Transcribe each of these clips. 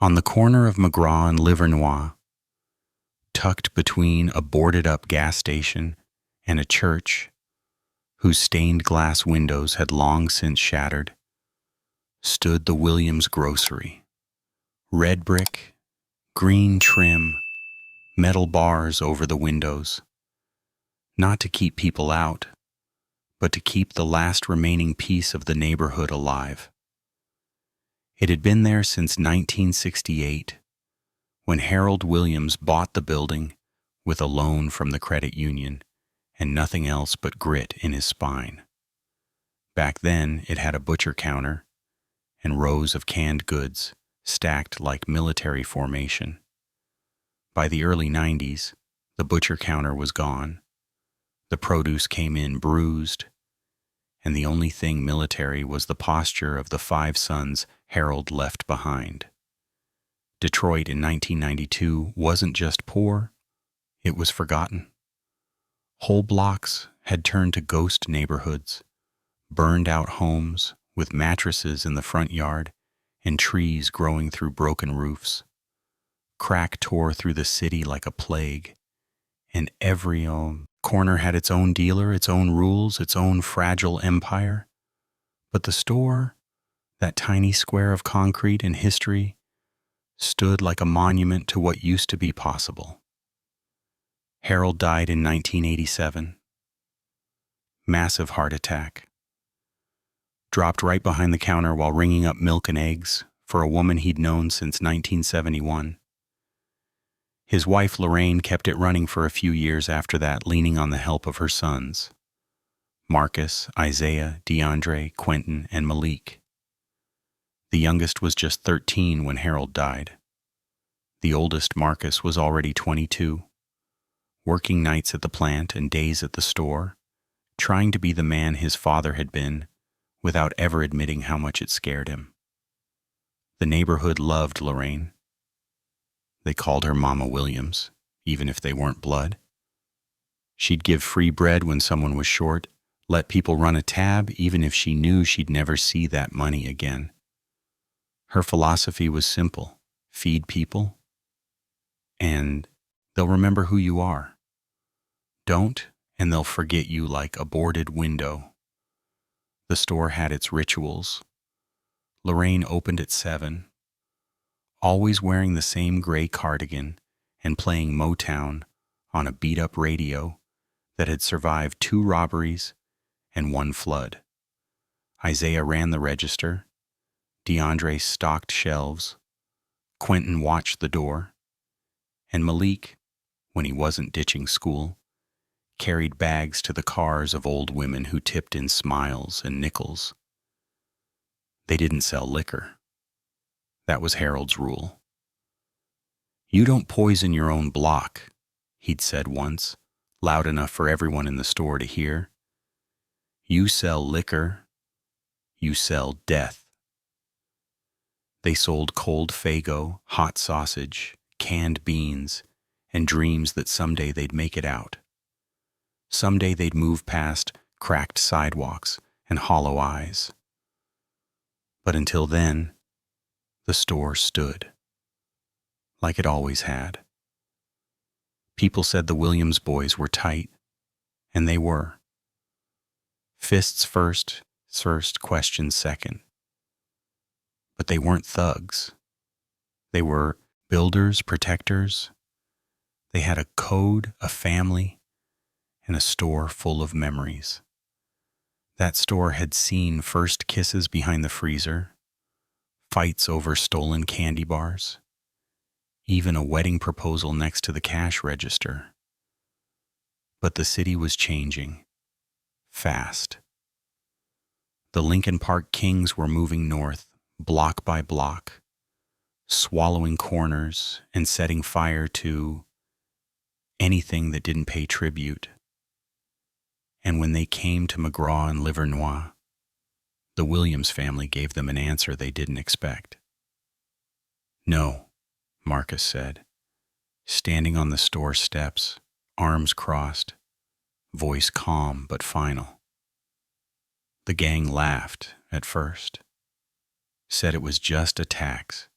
On the corner of McGraw and Livernois, tucked between a boarded-up gas station and a church whose stained glass windows had long since shattered, stood the Williams grocery. Red brick, green trim, metal bars over the windows. Not to keep people out, but to keep the last remaining piece of the neighborhood alive. It had been there since 1968, when Harold Williams bought the building with a loan from the credit union and nothing else but grit in his spine. Back then, it had a butcher counter and rows of canned goods stacked like military formation. By the early 90s, the butcher counter was gone. The produce came in bruised, and the only thing military was the posture of the 5 sons Harold left behind. Detroit in 1992 wasn't just poor, it was forgotten. Whole blocks had turned to ghost neighborhoods, burned-out homes with mattresses in the front yard and trees growing through broken roofs. Crack tore through the city like a plague, and every corner had its own dealer, its own rules, its own fragile empire. But the store, that tiny square of concrete and history, stood like a monument to what used to be possible. Harold died in 1987. Massive heart attack. Dropped right behind the counter while ringing up milk and eggs for a woman he'd known since 1971. His wife Lorraine kept it running for a few years after that, leaning on the help of her sons, Marcus, Isaiah, DeAndre, Quentin, and Malik. The youngest was just 13 when Harold died. The oldest, Marcus, was already 22, working nights at the plant and days at the store, trying to be the man his father had been without ever admitting how much it scared him. The neighborhood loved Lorraine. They called her Mama Williams, even if they weren't blood. She'd give free bread when someone was short, let people run a tab even if she knew she'd never see that money again. Her philosophy was simple: feed people, and they'll remember who you are. Don't, and they'll forget you like a boarded window. The store had its rituals. Lorraine opened at 7, always wearing the same gray cardigan and playing Motown on a beat-up radio that had survived 2 robberies and 1 flood. Isaiah ran the register. DeAndre stocked shelves. Quentin watched the door. And Malik, when he wasn't ditching school, carried bags to the cars of old women who tipped in smiles and nickels. They didn't sell liquor. That was Harold's rule. "You don't poison your own block," he'd said once, loud enough for everyone in the store to hear. "You sell liquor. You sell death." They sold cold Faygo, hot sausage, canned beans, and dreams that someday they'd make it out. Someday they'd move past cracked sidewalks and hollow eyes. But until then, the store stood, like it always had. People said the Williams boys were tight, and they were. Fists first, questions second. But they weren't thugs. They were builders, protectors. They had a code, a family, and a store full of memories. That store had seen first kisses behind the freezer, fights over stolen candy bars, even a wedding proposal next to the cash register. But the city was changing, fast. The Lincoln Park Kings were moving north, block by block, swallowing corners and setting fire to anything that didn't pay tribute. And when they came to McGraw and Livernois, the Williams family gave them an answer they didn't expect. "No," Marcus said, standing on the store steps, arms crossed, voice calm but final. The gang laughed at first, said it was just a tax,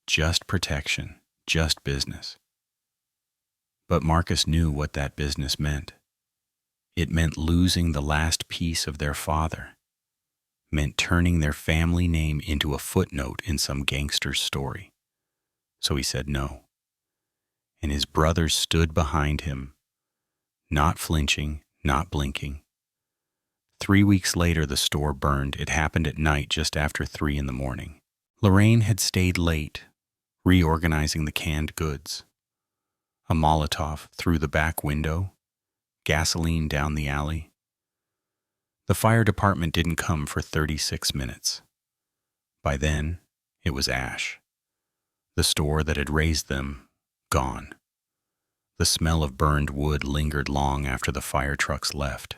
Just protection, just business. But Marcus knew what that business meant. It meant losing the last piece of their father, meant turning their family name into a footnote in some gangster's story. So he said no. And his brothers stood behind him, not flinching, not blinking. 3 weeks later, the store burned. It happened at night, just after 3 in the morning. Lorraine had stayed late, reorganizing the canned goods. A Molotov through the back window, gasoline down the alley. The fire department didn't come for 36 minutes. By then, it was ash. The store that had raised them, gone. The smell of burned wood lingered long after the fire trucks left.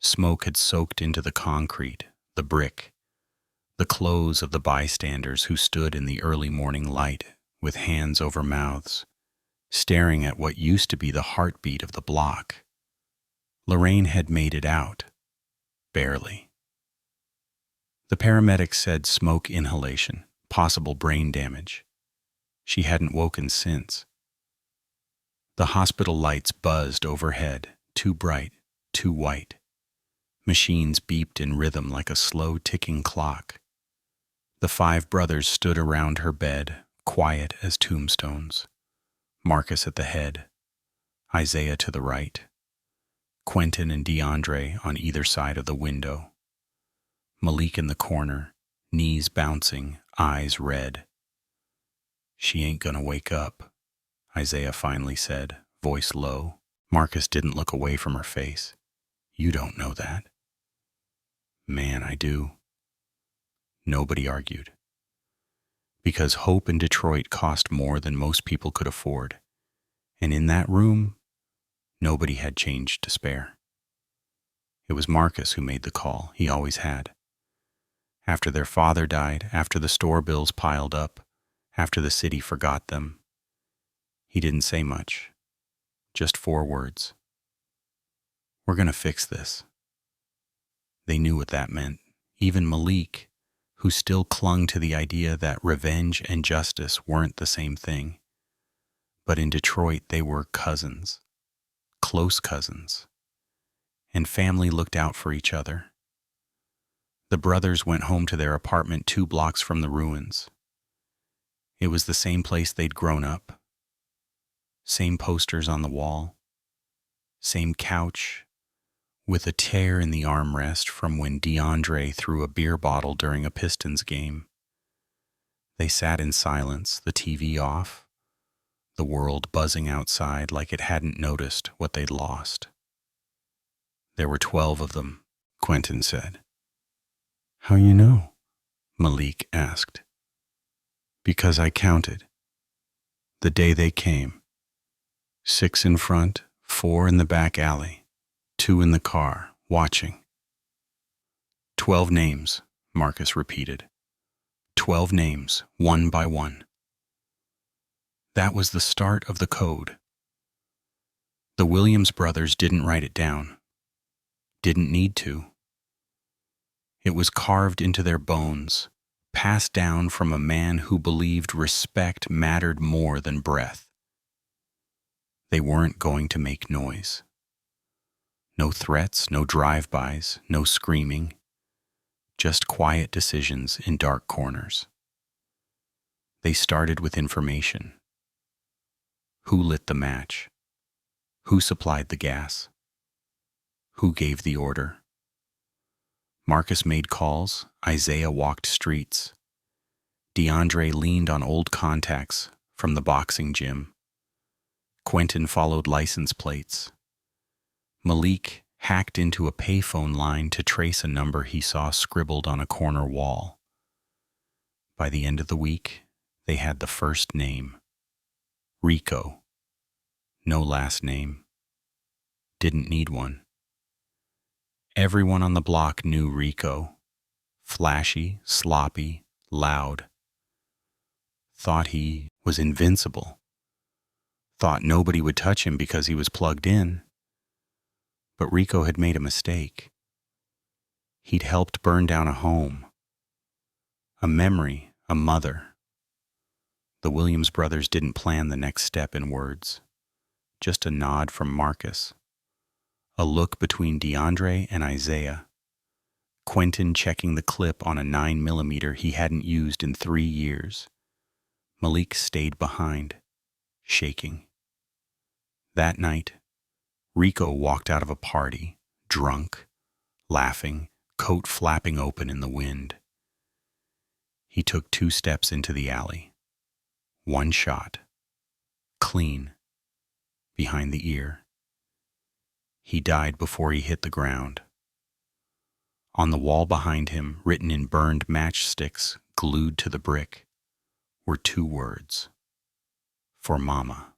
Smoke had soaked into the concrete, the brick, the clothes of the bystanders who stood in the early morning light with hands over mouths, staring at what used to be the heartbeat of the block. Lorraine had made it out. Barely. The paramedics said smoke inhalation, possible brain damage. She hadn't woken since. The hospital lights buzzed overhead, too bright, too white. Machines beeped in rhythm like a slow ticking clock. The 5 brothers stood around her bed, quiet as tombstones. Marcus at the head, Isaiah to the right, Quentin and DeAndre on either side of the window. Malik in the corner, knees bouncing, eyes red. "She ain't gonna wake up," Isaiah finally said, voice low. Marcus didn't look away from her face. "You don't know that." "Man, I do." Nobody argued. Because hope in Detroit cost more than most people could afford. And in that room, nobody had change to spare. It was Marcus who made the call. He always had. After their father died, after the store bills piled up, after the city forgot them, he didn't say much. Just 4 words. "We're gonna fix this." They knew what that meant. Even Malik, who still clung to the idea that revenge and justice weren't the same thing. But in Detroit, they were cousins, close cousins, and family looked out for each other. The brothers went home to their apartment 2 blocks from the ruins. It was the same place they'd grown up. Same posters on the wall. Same couch, with a tear in the armrest from when DeAndre threw a beer bottle during a Pistons game. They sat in silence, the TV off, the world buzzing outside like it hadn't noticed what they'd lost. "There were 12 of them," Quentin said. "How you know?" Malik asked. "Because I counted. The day they came. 6 in front, 4 in the back alley. 2 in the car, watching." 12 names, Marcus repeated. 12 names, one by one. That was the start of the code. The Williams brothers didn't write it down. Didn't need to. It was carved into their bones, passed down from a man who believed respect mattered more than breath. They weren't going to make noise. No threats, no drive-bys, no screaming. Just quiet decisions in dark corners. They started with information. Who lit the match? Who supplied the gas? Who gave the order? Marcus made calls, Isaiah walked streets. DeAndre leaned on old contacts from the boxing gym. Quentin followed license plates. Malik hacked into a payphone line to trace a number he saw scribbled on a corner wall. By the end of the week, they had the first name. Rico. No last name. Didn't need one. Everyone on the block knew Rico. Flashy, sloppy, loud. Thought he was invincible. Thought nobody would touch him because he was plugged in. But Rico had made a mistake. He'd helped burn down a home, a memory, a mother. The Williams brothers didn't plan the next step in words. Just a nod from Marcus. A look between DeAndre and Isaiah. Quentin checking the clip on a 9mm he hadn't used in 3 years. Malik stayed behind, shaking. That night, Rico walked out of a party, drunk, laughing, coat flapping open in the wind. He took 2 steps into the alley. 1 shot. Clean. Behind the ear. He died before he hit the ground. On the wall behind him, written in burned matchsticks glued to the brick, were 2 words. For Mama.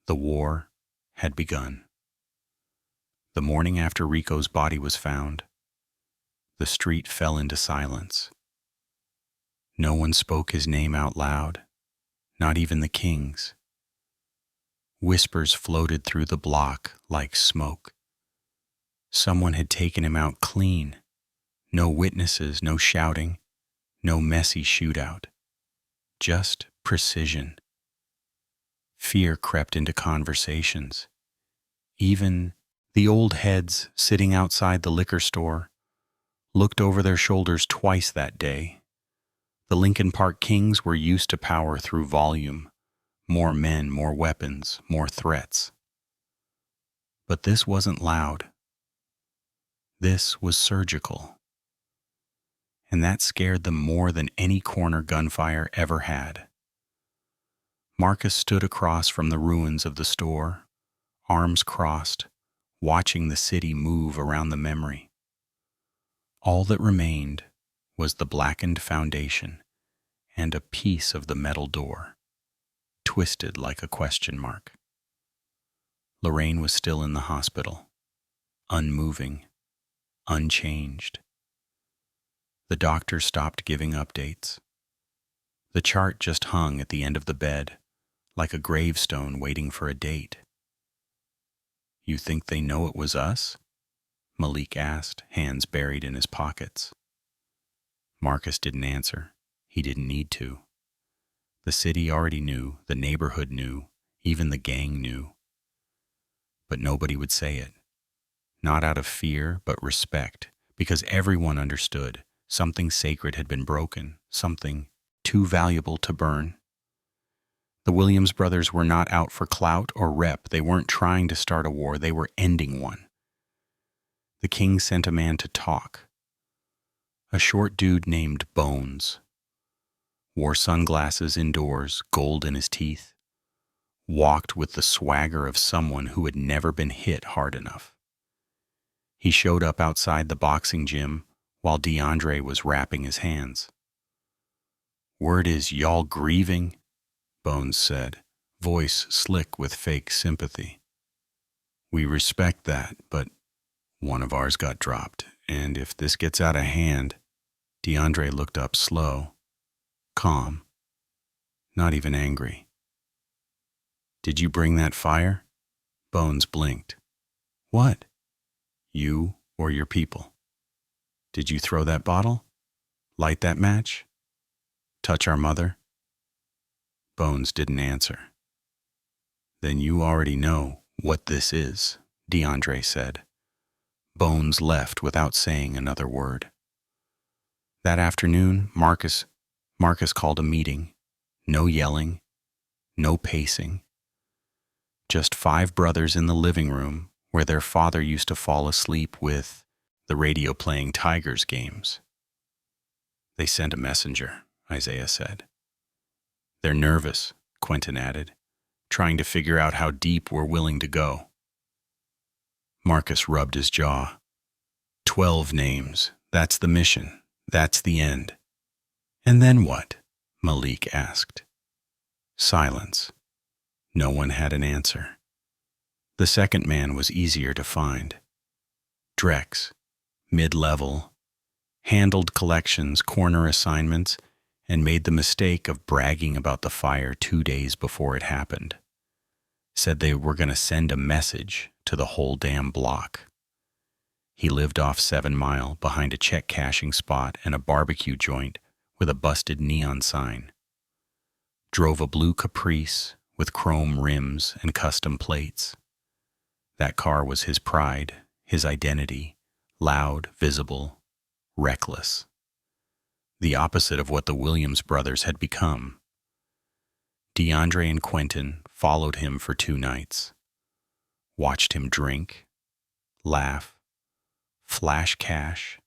The war had begun. The morning after Rico's body was found, the street fell into silence. No one spoke his name out loud, not even the Kings. Whispers floated through the block like smoke. Someone had taken him out clean. No witnesses, no shouting, no messy shootout. Just precision. Fear crept into conversations. Even the old heads sitting outside the liquor store looked over their shoulders twice that day. The Lincoln Park Kings were used to power through volume. More men, more weapons, more threats. But this wasn't loud. This was surgical. And that scared them more than any corner gunfire ever had. Marcus stood across from the ruins of the store, arms crossed, watching the city move around the memory. All that remained was the blackened foundation and a piece of the metal door, twisted like a question mark. Lorraine was still in the hospital, unmoving, unchanged. The doctor stopped giving updates. The chart just hung at the end of the bed, like a gravestone waiting for a date. "You think they know it was us?" Malik asked, hands buried in his pockets. Marcus didn't answer. He didn't need to. The city already knew, the neighborhood knew, even the gang knew. But nobody would say it. Not out of fear, but respect, because everyone understood something sacred had been broken, something too valuable to burn. The Williams brothers were not out for clout or rep. They weren't trying to start a war. They were ending one. The king sent a man to talk. A short dude named Bones. Wore sunglasses indoors, gold in his teeth. Walked with the swagger of someone who had never been hit hard enough. He showed up outside the boxing gym while DeAndre was wrapping his hands. "Word is y'all grieving?" Bones said, voice slick with fake sympathy. "We respect that, but one of ours got dropped, and if this gets out of hand..." DeAndre looked up slow, calm, not even angry. "Did you bring that fire?" Bones blinked. "What? You or your people? Did you throw that bottle? Light that match? Touch our mother?" Bones didn't answer. "Then you already know what this is," DeAndre said. Bones left without saying another word. That afternoon, Marcus called a meeting. No yelling, no pacing. Just 5 brothers in the living room where their father used to fall asleep with the radio playing Tigers games. "They sent a messenger," Isaiah said. "They're nervous," Quentin added, "trying to figure out how deep we're willing to go." Marcus rubbed his jaw. 12 names. That's the mission. That's the end. "And then what?" Malik asked. Silence. No one had an answer. The second man was easier to find. Drex, mid-level, handled collections, corner assignments, and made the mistake of bragging about the fire 2 days before it happened. Said they were going to send a message to the whole damn block. He lived off 7 Mile behind a check cashing spot and a barbecue joint with a busted neon sign. drove a blue Caprice with chrome rims and custom plates. That car was his pride, his identity, loud, visible, reckless. The opposite of what the Williams brothers had become. DeAndre and Quentin followed him for 2 nights, watched him drink, laugh, flash cash,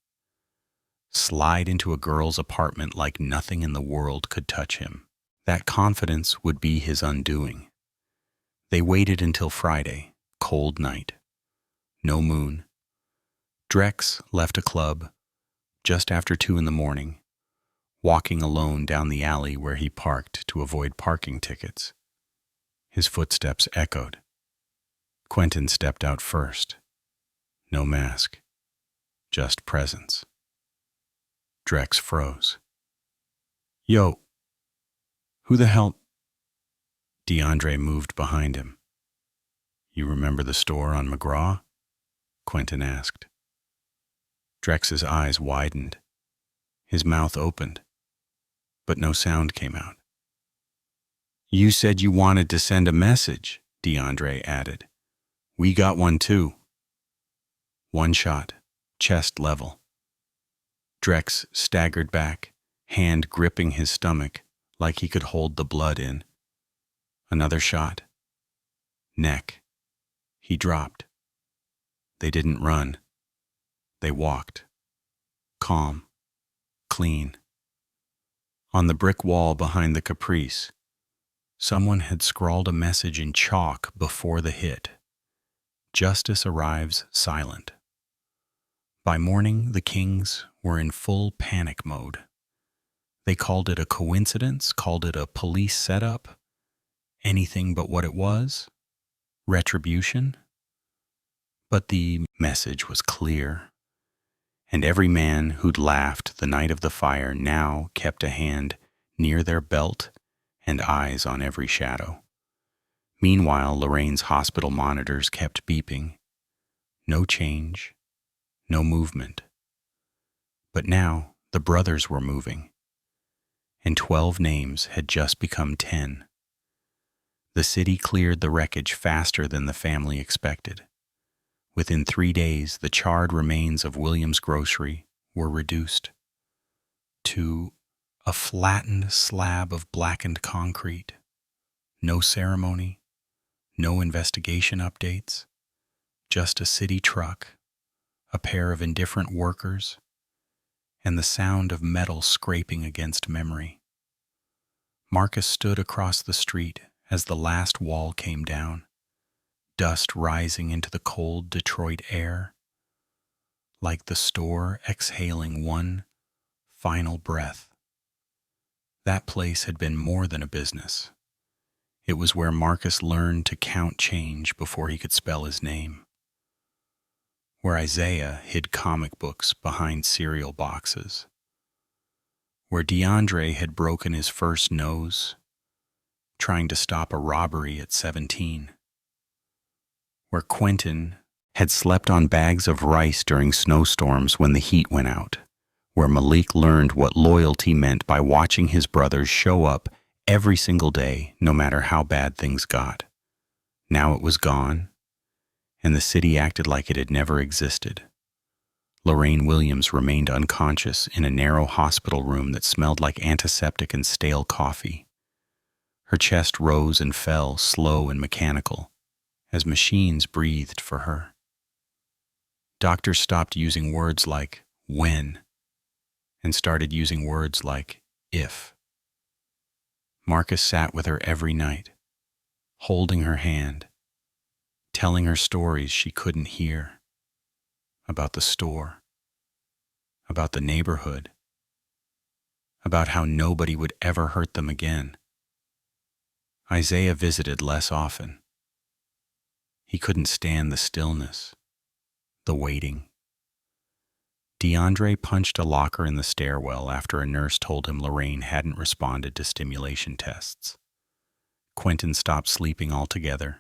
slide into a girl's apartment like nothing in the world could touch him. That confidence would be his undoing. They waited until Friday, cold night. No moon. Drex left a club just after 2 in the morning, walking alone down the alley where he parked to avoid parking tickets. His footsteps echoed. Quentin stepped out first. No mask, just presence. Drex froze. Yo, who the hell? DeAndre moved behind him. You remember the store on McGraw? Quentin asked. Drex's eyes widened. His mouth opened, but no sound came out. You said you wanted to send a message, DeAndre added. We got one too. 1 shot, chest level. Drex staggered back, hand gripping his stomach like he could hold the blood in. Another shot. Neck. He dropped. They didn't run. They walked. Calm. Clean. On the brick wall behind the Caprice, someone had scrawled a message in chalk before the hit. Justice arrives silent. By morning, the Kings were in full panic mode. They called it a coincidence, called it a police setup, anything but what it was, retribution. But the message was clear, and every man who'd laughed the night of the fire now kept a hand near their belt and eyes on every shadow. Meanwhile, Lorraine's hospital monitors kept beeping. No change, no movement. But now the brothers were moving, and 12 names had just become 10. The city cleared the wreckage faster than the family expected. Within 3 days, the charred remains of Williams' grocery were reduced to a flattened slab of blackened concrete. No ceremony, no investigation updates, just a city truck, a pair of indifferent workers, and the sound of metal scraping against memory. Marcus stood across the street as the last wall came down, dust rising into the cold Detroit air, like the store exhaling one final breath. That place had been more than a business. It was where Marcus learned to count change before he could spell his name, where Isaiah hid comic books behind cereal boxes, where DeAndre had broken his first nose trying to stop a robbery at 17, where Quentin had slept on bags of rice during snowstorms when the heat went out, where Malik learned what loyalty meant by watching his brothers show up every single day, no matter how bad things got. Now it was gone, and the city acted like it had never existed. Lorraine Williams remained unconscious in a narrow hospital room that smelled like antiseptic and stale coffee. Her chest rose and fell, slow and mechanical, as machines breathed for her. Doctors stopped using words like when and started using words like if. Marcus sat with her every night, holding her hand, telling her stories she couldn't hear, about the store, about the neighborhood, about how nobody would ever hurt them again. Isaiah visited less often. He couldn't stand the stillness, the waiting. DeAndre punched a locker in the stairwell after a nurse told him Lorraine hadn't responded to stimulation tests. Quentin stopped sleeping altogether,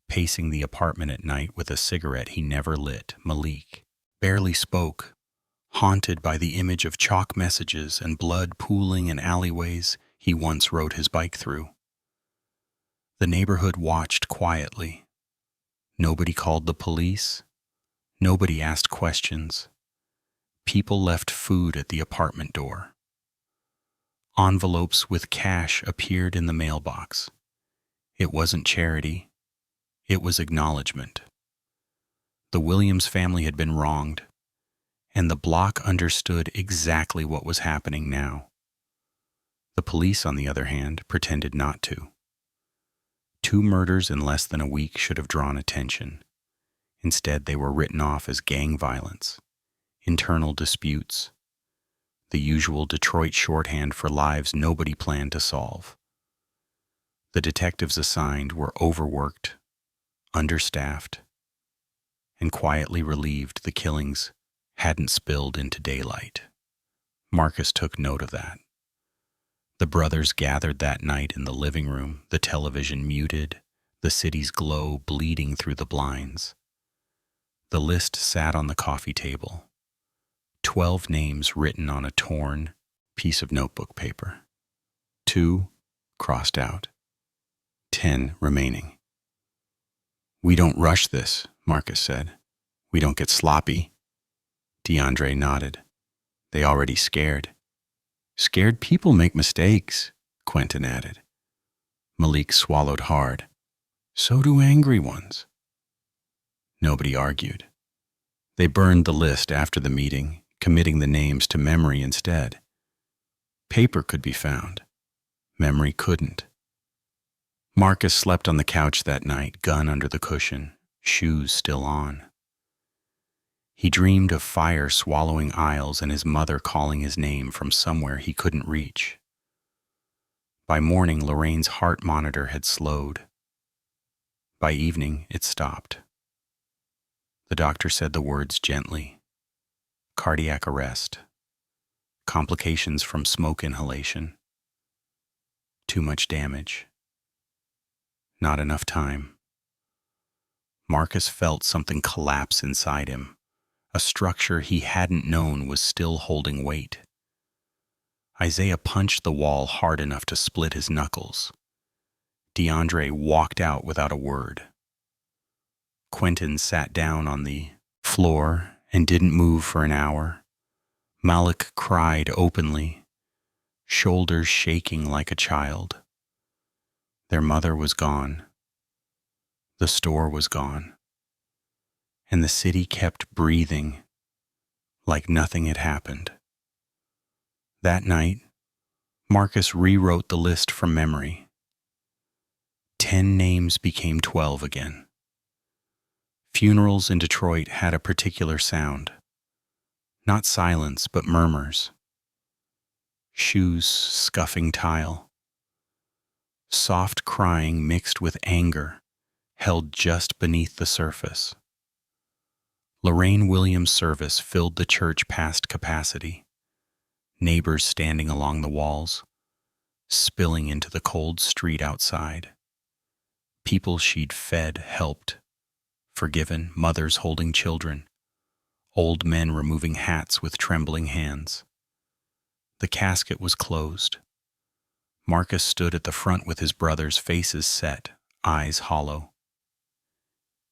pacing the apartment at night with a cigarette he never lit. Malik barely spoke, haunted by the image of chalk messages and blood pooling in alleyways. he once rode his bike through. The neighborhood watched quietly. Nobody called the police. Nobody asked questions. People left food at the apartment door. Envelopes with cash appeared in the mailbox. It wasn't charity. It was acknowledgement. The Williams family had been wronged, and the block understood exactly what was happening now. The police, on the other hand, pretended not to. 2 murders in less than a week should have drawn attention. Instead, they were written off as gang violence, internal disputes, the usual Detroit shorthand for lives nobody planned to solve. The detectives assigned were overworked, understaffed, and quietly relieved the killings hadn't spilled into daylight. Marcus took note of that. The brothers gathered that night in the living room, the television muted, the city's glow bleeding through the blinds. The list sat on the coffee table. 12 names written on a torn piece of notebook paper. 2 crossed out. 10 remaining. "We don't rush this," Marcus said. "We don't get sloppy." DeAndre nodded. "They already scared." "Scared people make mistakes," Quentin added. Malik swallowed hard. "So do angry ones." Nobody argued. They burned the list after the meeting, committing the names to memory instead. Paper could be found. Memory couldn't. Marcus slept on the couch that night, gun under the cushion, shoes still on. He dreamed of fire swallowing aisles and his mother calling his name from somewhere he couldn't reach. By morning, Lorraine's heart monitor had slowed. By evening, it stopped. The doctor said the words gently. Cardiac arrest. Complications from smoke inhalation. Too much damage. Not enough time. Marcus felt something collapse inside him. A structure he hadn't known was still holding weight. Isaiah punched the wall hard enough to split his knuckles. DeAndre walked out without a word. Quentin sat down on the floor and didn't move for an hour. Malik cried openly, shoulders shaking like a child. Their mother was gone. The store was gone. And the city kept breathing like nothing had happened. That night, Marcus rewrote the list from memory. 10 names became 12 again. Funerals in Detroit had a particular sound. Not silence, but murmurs. Shoes scuffing tile. Soft crying mixed with anger held just beneath the surface. Lorraine Williams' service filled the church past capacity. Neighbors standing along the walls, spilling into the cold street outside. People she'd fed helped, forgiven, mothers holding children, old men removing hats with trembling hands. The casket was closed. Marcus stood at the front with his brothers, faces set, eyes hollow.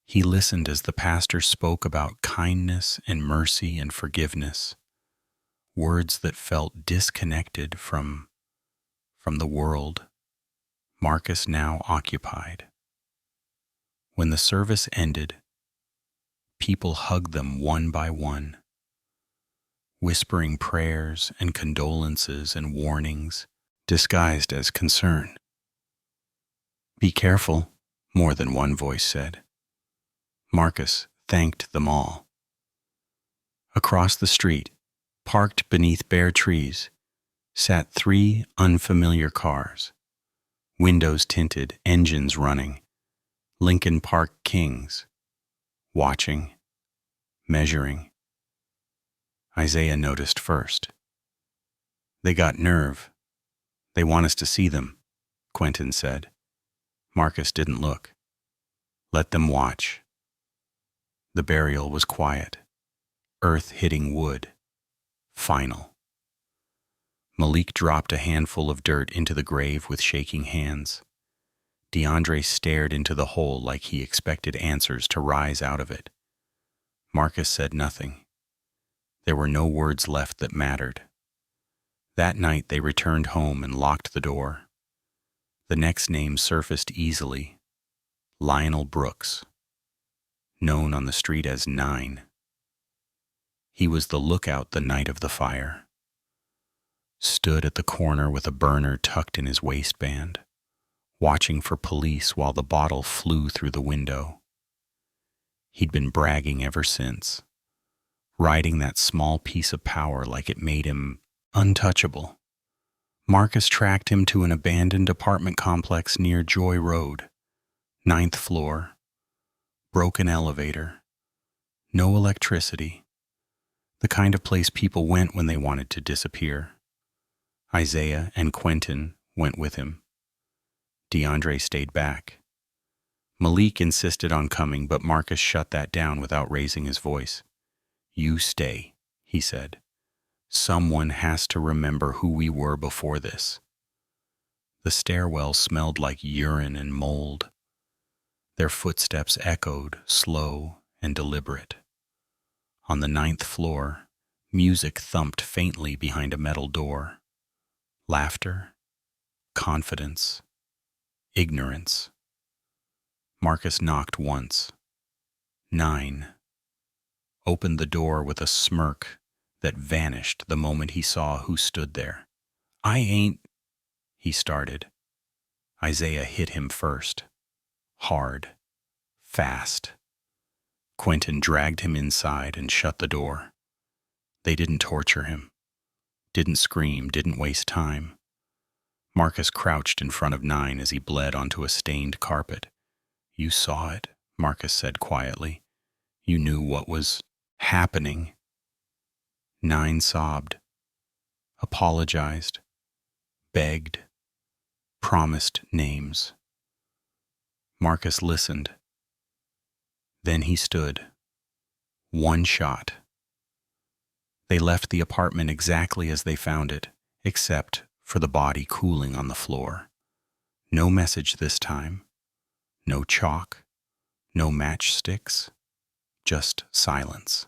He listened as the pastor spoke about kindness and mercy and forgiveness, words that felt disconnected from the world Marcus now occupied. When the service ended, people hugged them one by one, whispering prayers and condolences and warnings disguised as concern. "Be careful," more than one voice said. Marcus thanked them all. Across the street, parked beneath bare trees, sat 3 unfamiliar cars, windows tinted, engines running, Lincoln Park Kings, watching, measuring. Isaiah noticed first. "They got nerve. They want us to see them," Quentin said. Marcus didn't look. "Let them watch." The burial was quiet, earth hitting wood, final. Malik dropped a handful of dirt into the grave with shaking hands. DeAndre stared into the hole like he expected answers to rise out of it. Marcus said nothing. There were no words left that mattered. That night they returned home and locked the door. The next name surfaced easily: Lionel Brooks, known on the street as Nine. He was the lookout the night of the fire. Stood at the corner with a burner tucked in his waistband, watching for police while the bottle flew through the window. He'd been bragging ever since, riding that small piece of power like it made him untouchable. Marcus tracked him to an abandoned apartment complex near Joy Road, 9th floor, broken elevator, no electricity, the kind of place people went when they wanted to disappear. Isaiah and Quentin went with him. DeAndre stayed back. Malik insisted on coming, but Marcus shut that down without raising his voice. "You stay," he said. "Someone has to remember who we were before this." The stairwell smelled like urine and mold. Their footsteps echoed, slow and deliberate. On the 9th floor, music thumped faintly behind a metal door. Laughter, confidence, ignorance. Marcus knocked once. 9 opened the door with a smirk that vanished the moment he saw who stood there. "I ain't," he started. Isaiah hit him first. Hard. Fast. Quentin dragged him inside and shut the door. They didn't torture him. Didn't scream, didn't waste time. Marcus crouched in front of 9 as he bled onto a stained carpet. "You saw it," Marcus said quietly. "You knew what was happening." 9 sobbed, apologized, begged, promised names. Marcus listened. Then he stood. One shot. They left the apartment exactly as they found it, except for the body cooling on the floor. No message this time. No chalk. No matchsticks. Just silence.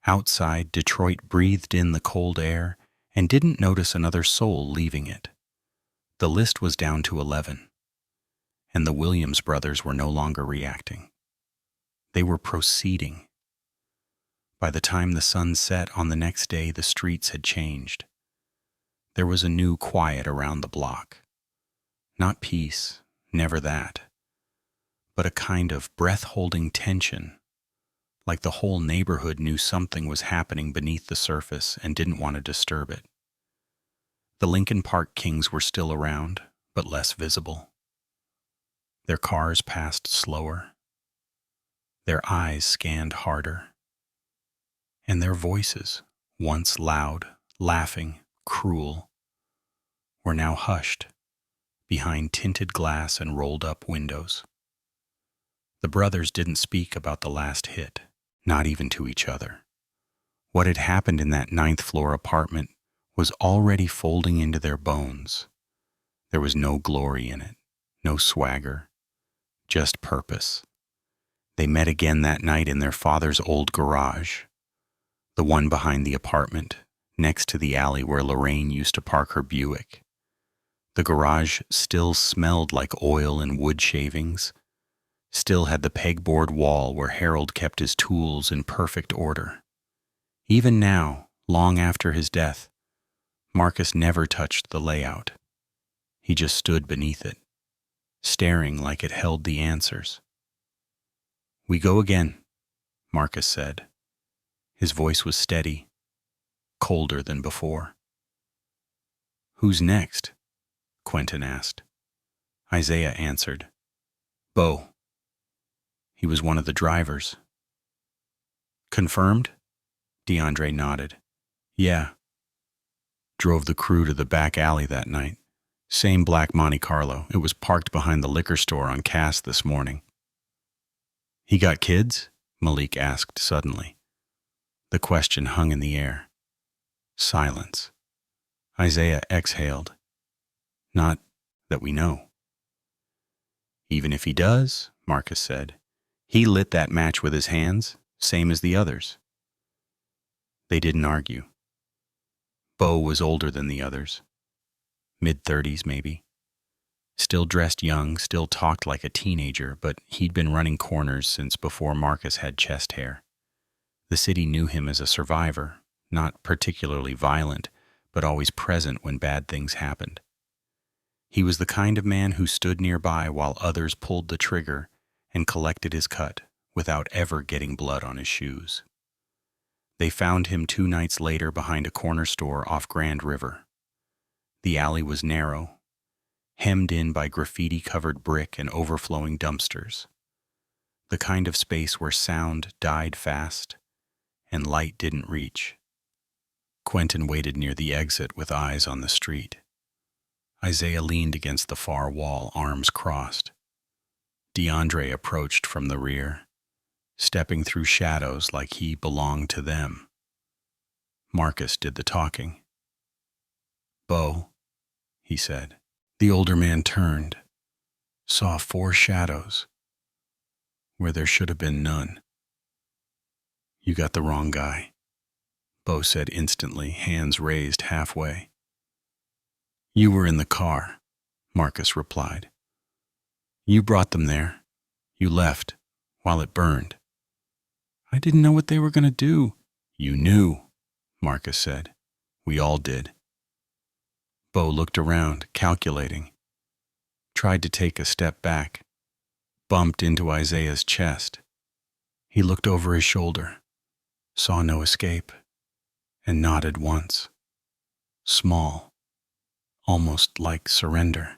Outside, Detroit breathed in the cold air and didn't notice another soul leaving it. The list was down to 11, and the Williams brothers were no longer reacting. They were proceeding. By the time the sun set on the next day, the streets had changed. There was a new quiet around the block. Not peace, never that, but a kind of breath-holding tension, like the whole neighborhood knew something was happening beneath the surface and didn't want to disturb it. The Lincoln Park Kings were still around, but less visible. Their cars passed slower. Their eyes scanned harder. And their voices, once loud, laughing, cruel, were now hushed behind tinted glass and rolled-up windows. The brothers didn't speak about the last hit, not even to each other. What had happened in that 9th-floor apartment was already folding into their bones. There was no glory in it, no swagger, just purpose. They met again that night in their father's old garage, the one behind the apartment, next to the alley where Lorraine used to park her Buick. The garage still smelled like oil and wood shavings, still had the pegboard wall where Harold kept his tools in perfect order. Even now, long after his death, Marcus never touched the layout. He just stood beneath it, staring like it held the answers. "We go again," Marcus said. His voice was steady, colder than before. "Who's next?" Quentin asked. Isaiah answered. "Bo." He was one of the drivers. "Confirmed?" DeAndre nodded. "Yeah." Drove the crew to the back alley that night. Same black Monte Carlo. It was parked behind the liquor store on Cass this morning. "He got kids?" Malik asked suddenly. The question hung in the air. Silence. Isaiah exhaled. Not that we know. Even if he does, Marcus said, he lit that match with his hands, same as the others. They didn't argue. Bo was older than the others. Mid-30s, maybe. Still dressed young, still talked like a teenager, but he'd been running corners since before Marcus had chest hair. The city knew him as a survivor, not particularly violent, but always present when bad things happened. He was the kind of man who stood nearby while others pulled the trigger and collected his cut without ever getting blood on his shoes. They found him 2 nights later behind a corner store off Grand River. The alley was narrow, hemmed in by graffiti-covered brick and overflowing dumpsters. The kind of space where sound died fast and light didn't reach. Quentin waited near the exit with eyes on the street. Isaiah leaned against the far wall, arms crossed. DeAndre approached from the rear, stepping through shadows like he belonged to them. Marcus did the talking. Bo, he said. The older man turned, saw 4 shadows where there should have been none. You got the wrong guy, Bo said instantly, hands raised halfway. You were in the car, Marcus replied. You brought them there. You left while it burned. I didn't know what they were going to do. You knew, Marcus said. We all did. Bo looked around, calculating. Tried to take a step back. Bumped into Isaiah's chest. He looked over his shoulder, saw no escape, and nodded once. Small, almost like surrender.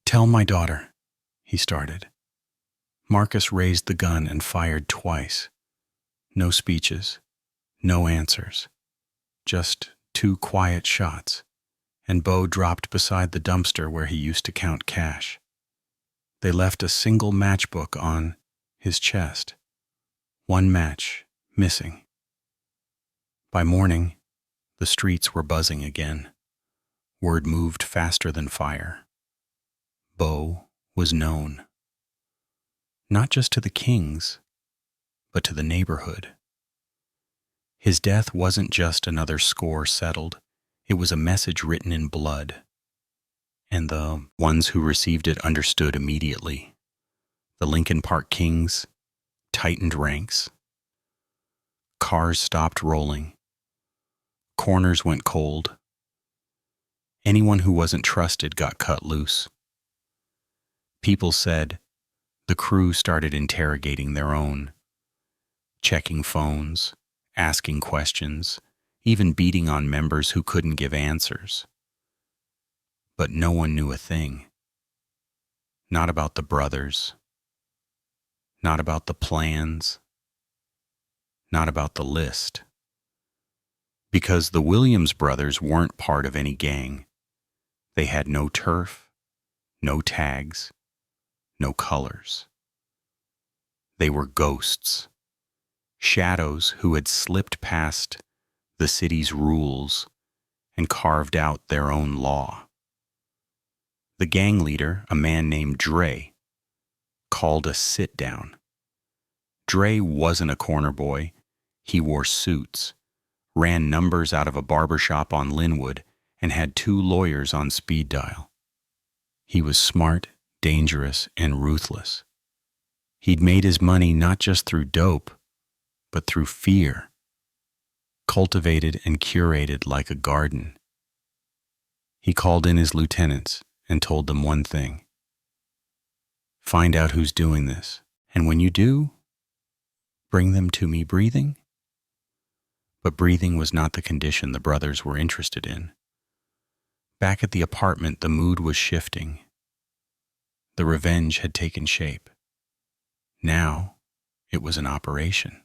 Tell my daughter, he started. Marcus raised the gun and fired twice. No speeches, no answers. Just 2 quiet shots, and Bo dropped beside the dumpster where he used to count cash. They left a single matchbook on his chest. 1 match missing. By morning, the streets were buzzing again. Word moved faster than fire. Bo was known. Not just to the Kings, but to the neighborhood. His death wasn't just another score settled. It was a message written in blood. And the ones who received it understood immediately. The Lincoln Park Kings tightened ranks. Cars stopped rolling. Corners went cold. Anyone who wasn't trusted got cut loose. People said the crew started interrogating their own, checking phones, asking questions, even beating on members who couldn't give answers. But no one knew a thing. Not about the brothers. Not about the plans. Not about the list. Because the Williams brothers weren't part of any gang. They had no turf, no tags, no colors. They were ghosts, shadows who had slipped past the city's rules and carved out their own law. The gang leader, a man named Dre, called a sit-down. Dre wasn't a corner boy. He wore suits, ran numbers out of a barbershop on Linwood, and had 2 lawyers on speed dial. He was smart, dangerous, and ruthless. He'd made his money not just through dope, but through fear, cultivated and curated like a garden. He called in his lieutenants and told them one thing. Find out who's doing this, and when you do, bring them to me breathing. But breathing was not the condition the brothers were interested in. Back at the apartment, the mood was shifting. The revenge had taken shape. Now, it was an operation.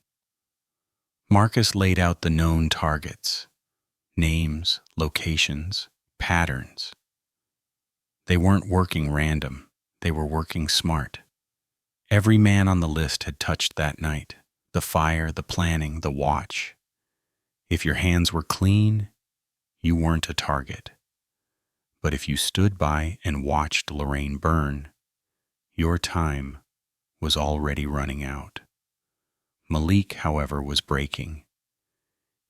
Marcus laid out the known targets, names, locations, patterns. They weren't working random. They were working smart. Every man on the list had touched that night. The fire, the planning, the watch. If your hands were clean, You weren't a target. But if you stood by and watched Lorraine burn, your time was already running out. Malik, however, was breaking.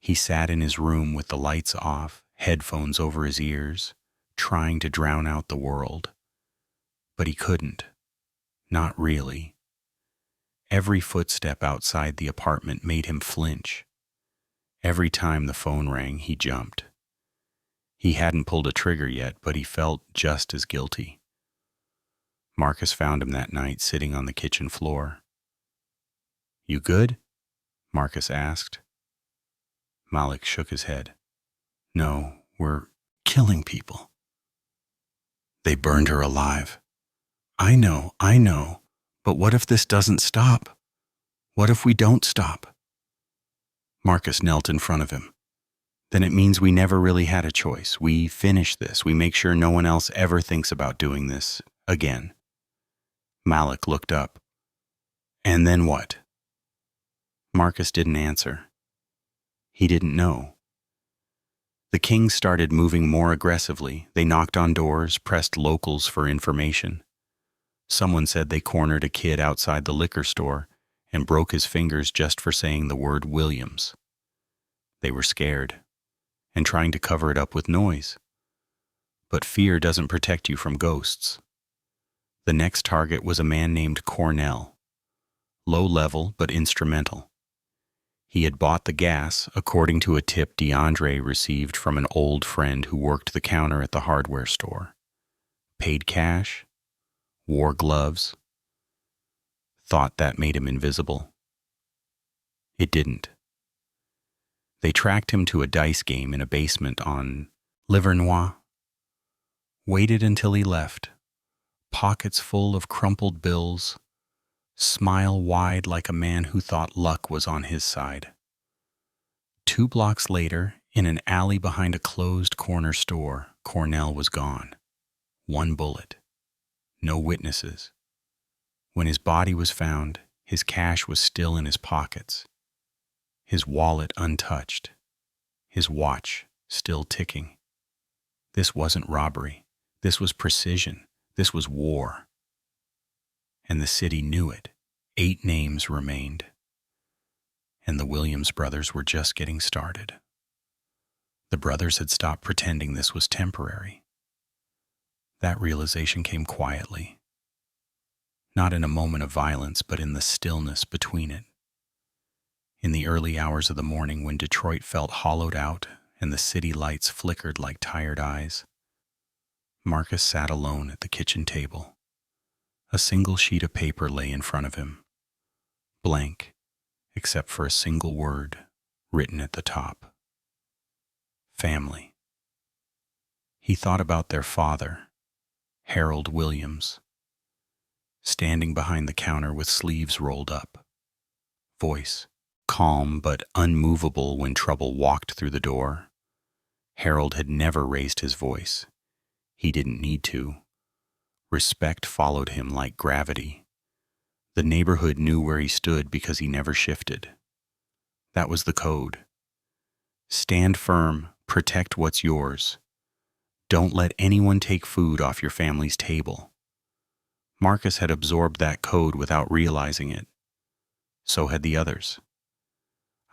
He sat in his room with the lights off, headphones over his ears, trying to drown out the world. But he couldn't. Not really. Every footstep outside the apartment made him flinch. Every time the phone rang, he jumped. He hadn't pulled a trigger yet, but he felt just as guilty. Marcus found him that night sitting on the kitchen floor. "You good?" Marcus asked. Malik shook his head. "No, we're killing people." "They burned her alive." I know, but what if this doesn't stop? What if we don't stop?" Marcus knelt in front of him. "Then it means we never really had a choice. We finish this. We make sure no one else ever thinks about doing this again." Malik looked up. "And then what?" Marcus didn't answer. He didn't know. The Kings started moving more aggressively. They knocked on doors, pressed locals for information. Someone said they cornered a kid outside the liquor store and broke his fingers just for saying the word Williams. They were scared and trying to cover it up with noise. But fear doesn't protect you from ghosts. The next target was a man named Cornell. Low level, but instrumental. He had bought the gas, according to a tip DeAndre received from an old friend who worked the counter at the hardware store. Paid cash, wore gloves, thought that made him invisible. It didn't. They tracked him to a dice game in a basement on Livernois. Waited until he left, pockets full of crumpled bills, smile wide like a man who thought luck was on his side. 2 blocks later, in an alley behind a closed corner store, Cornell was gone. 1 bullet. No witnesses. When his body was found, his cash was still in his pockets. His wallet untouched. His watch still ticking. This wasn't robbery. This was precision. This was war. And the city knew it. 8 names remained. And the Williams brothers were just getting started. The brothers had stopped pretending this was temporary. That realization came quietly. Not in a moment of violence, but in the stillness between it. In the early hours of the morning when Detroit felt hollowed out and the city lights flickered like tired eyes, Marcus sat alone at the kitchen table. A single sheet of paper lay in front of him, blank, except for a single word written at the top. Family. He thought about their father, Harold Williams, standing behind the counter with sleeves rolled up. Voice, calm but unmovable when trouble walked through the door. Harold had never raised his voice. He didn't need to. Respect followed him like gravity. The neighborhood knew where he stood because he never shifted. That was the code. Stand firm, protect what's yours. Don't let anyone take food off your family's table. Marcus had absorbed that code without realizing it. So had the others.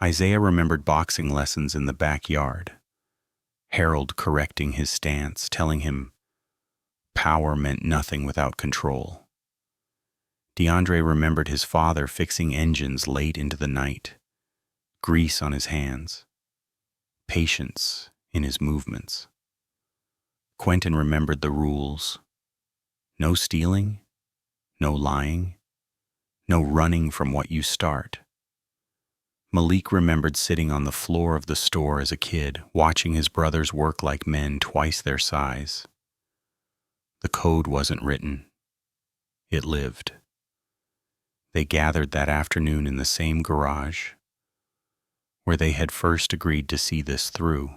Isaiah remembered boxing lessons in the backyard. Harold correcting his stance, telling him power meant nothing without control. DeAndre remembered his father fixing engines late into the night, grease on his hands, patience in his movements. Quentin remembered the rules. No stealing, no lying, no running from what you start. Malik remembered sitting on the floor of the store as a kid, watching his brothers work like men twice their size. The code wasn't written. It lived. They gathered that afternoon in the same garage, where they had first agreed to see this through.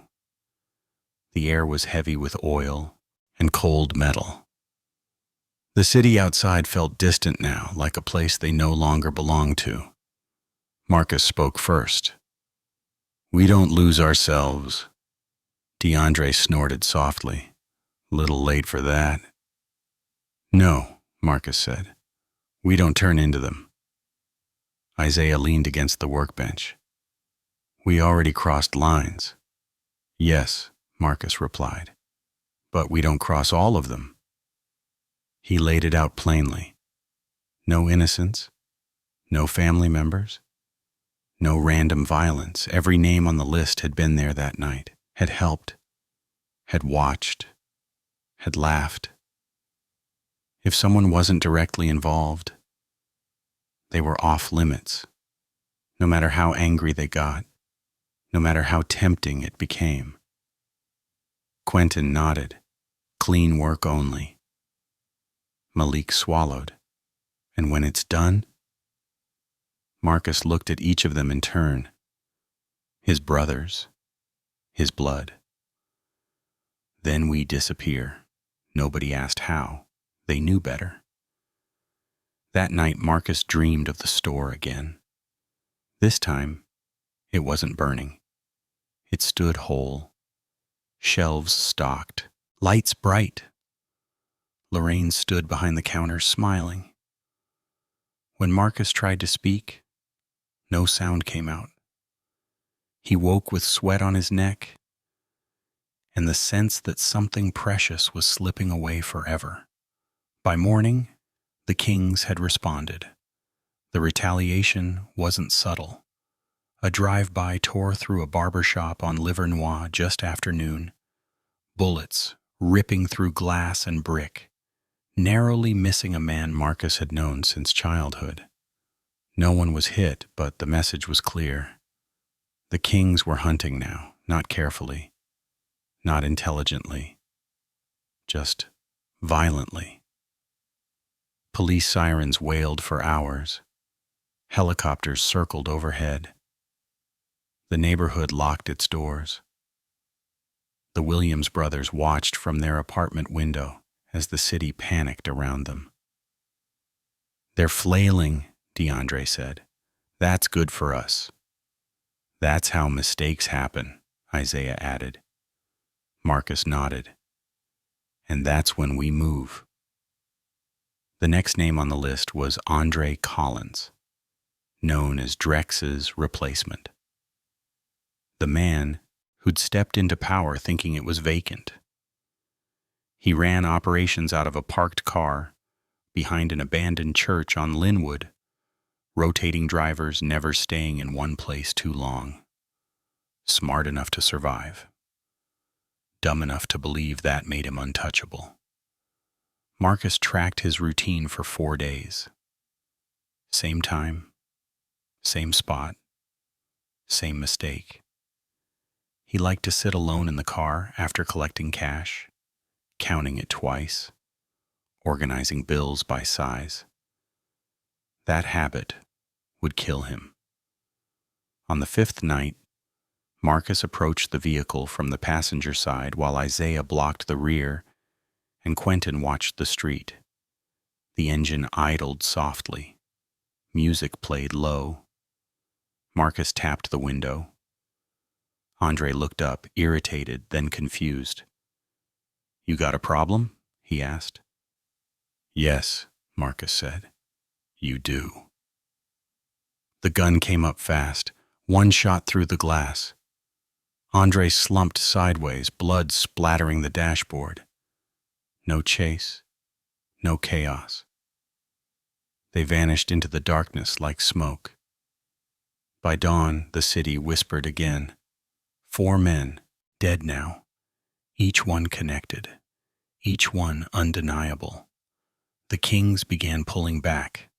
The air was heavy with oil and cold metal. The city outside felt distant now, like a place they no longer belonged to. Marcus spoke first. "We don't lose ourselves. DeAndre snorted softly. Little late for that. No, Marcus said. We don't turn into them. Isaiah leaned against the workbench. We already crossed lines. Yes, Marcus replied. But we don't cross all of them. He laid it out plainly. No innocents, no family members, no random violence. Every name on the list had been there that night, had helped, had watched, had laughed. If someone wasn't directly involved, they were off limits, no matter how angry they got, no matter how tempting it became. Quentin nodded. Clean work only. Malik swallowed. And when it's done? Marcus looked at each of them in turn. His brothers. His blood. Then we disappear. Nobody asked how. They knew better. That night, Marcus dreamed of the store again. This time, it wasn't burning. It stood whole. Shelves stocked. Lights bright. Lorraine stood behind the counter, smiling. When Marcus tried to speak, no sound came out. He woke with sweat on his neck and the sense that something precious was slipping away forever. By morning, the Kings had responded. The retaliation wasn't subtle. A drive-by tore through a barber shop on Livernois just after noon. Bullets ripping through glass and brick, narrowly missing a man Marcus had known since childhood. No one was hit, but the message was clear. The Kings were hunting now, not carefully, not intelligently, just violently. Police sirens wailed for hours. Helicopters circled overhead. The neighborhood locked its doors. The Williams brothers watched from their apartment window as the city panicked around them. They're flailing, DeAndre said. That's good for us. That's how mistakes happen, Isaiah added. Marcus nodded. And that's when we move. The next name on the list was Andre Collins, known as Drex's replacement. The man who'd stepped into power thinking it was vacant. He ran operations out of a parked car behind an abandoned church on Linwood, rotating drivers never staying in one place too long. Smart enough to survive. Dumb enough to believe that made him untouchable. Marcus tracked his routine for 4 days. Same time, same spot, same mistake. He liked to sit alone in the car after collecting cash, counting it twice, organizing bills by size. That habit would kill him. On the 5th night, Marcus approached the vehicle from the passenger side while Isaiah blocked the rear and Quentin watched the street. The engine idled softly. Music played low. Marcus tapped the window. Andre looked up, irritated, then confused. You got a problem? He asked. Yes, Marcus said. You do. The gun came up fast, one shot through the glass. Andre slumped sideways, blood splattering the dashboard. No chase, no chaos. They vanished into the darkness like smoke. By dawn, the city whispered again. 4 men, dead now, each one connected, each one undeniable. The Kings began pulling back.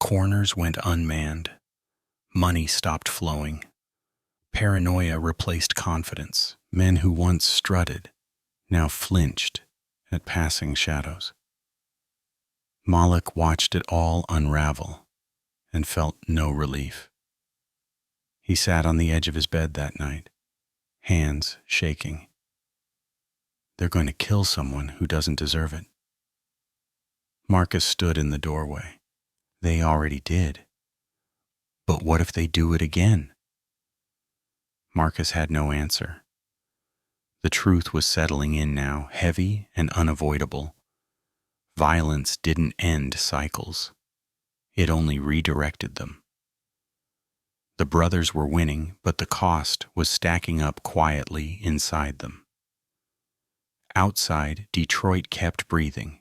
Corners went unmanned. Money stopped flowing. Paranoia replaced confidence. Men who once strutted now flinched at passing shadows. Malik watched it all unravel and felt no relief. He sat on the edge of his bed that night, hands shaking. They're going to kill someone who doesn't deserve it. Marcus stood in the doorway. They already did. But what if they do it again? Marcus had no answer. The truth was settling in now, heavy and unavoidable. Violence didn't end cycles. It only redirected them. The brothers were winning, but the cost was stacking up quietly inside them. Outside, Detroit kept breathing.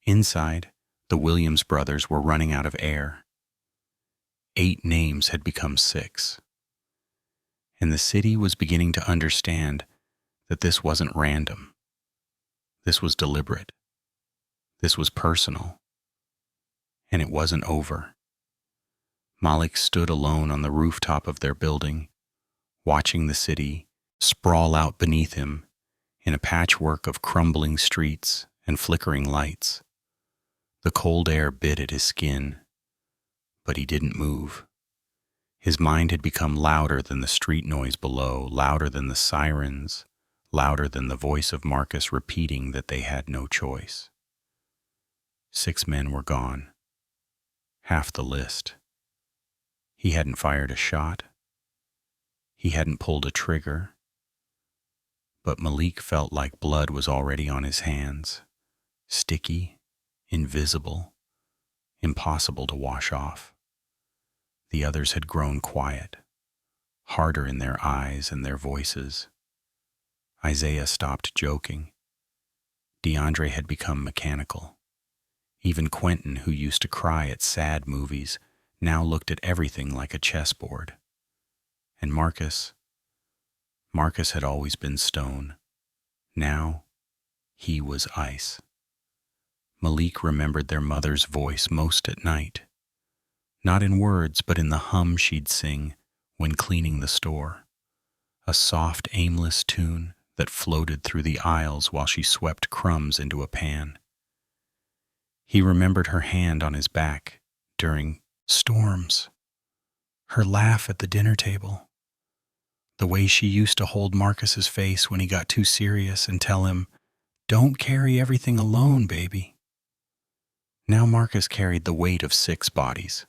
Inside, the Williams brothers were running out of air. 8 names had become 6. And the city was beginning to understand that this wasn't random. This was deliberate. This was personal. And it wasn't over. Malik stood alone on the rooftop of their building, watching the city sprawl out beneath him in a patchwork of crumbling streets and flickering lights. The cold air bit at his skin, but he didn't move. His mind had become louder than the street noise below, louder than the sirens, louder than the voice of Marcus repeating that they had no choice. 6 men were gone. Half the list. He hadn't fired a shot. He hadn't pulled a trigger. But Malik felt like blood was already on his hands, sticky, invisible, impossible to wash off. The others had grown quiet, harder in their eyes and their voices. Isaiah stopped joking. DeAndre had become mechanical. Even Quentin, who used to cry at sad movies, now looked at everything like a chessboard. And Marcus had always been stone. Now, he was ice. Malik remembered their mother's voice most at night. Not in words, but in the hum she'd sing when cleaning the store. A soft, aimless tune that floated through the aisles while she swept crumbs into a pan. He remembered her hand on his back during storms, her laugh at the dinner table, the way she used to hold Marcus's face when he got too serious and tell him, "Don't carry everything alone, baby." Now Marcus carried the weight of 6 bodies.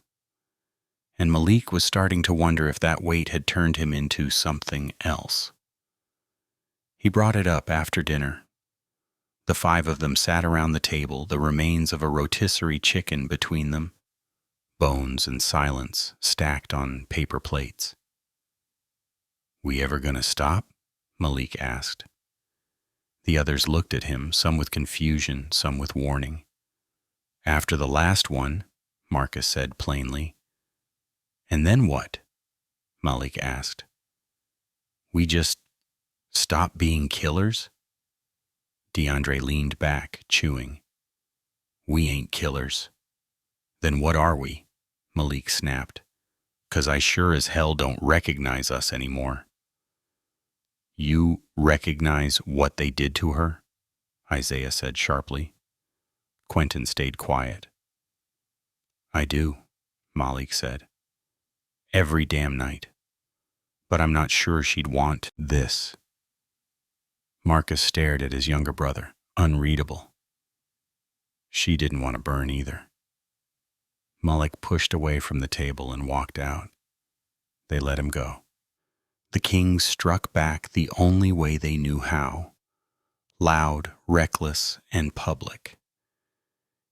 And Malik was starting to wonder if that weight had turned him into something else. He brought it up after dinner. The 5 of them sat around the table, the remains of a rotisserie chicken between them, bones and silence stacked on paper plates. "We ever gonna stop?" Malik asked. The others looked at him, some with confusion, some with warning. "After the last one," Marcus said plainly. "And then what?" Malik asked. "We just stop being killers?" DeAndre leaned back, chewing. "We ain't killers." "Then what are we?" Malik snapped. "'Cause I sure as hell don't recognize us anymore." "You recognize what they did to her?" Isaiah said sharply. Quentin stayed quiet. "I do," Malik said. "Every damn night. But I'm not sure she'd want this." Marcus stared at his younger brother, unreadable. She didn't want to burn either. Malik pushed away from the table and walked out. They let him go. The Kings struck back the only way they knew how. Loud, reckless, and public.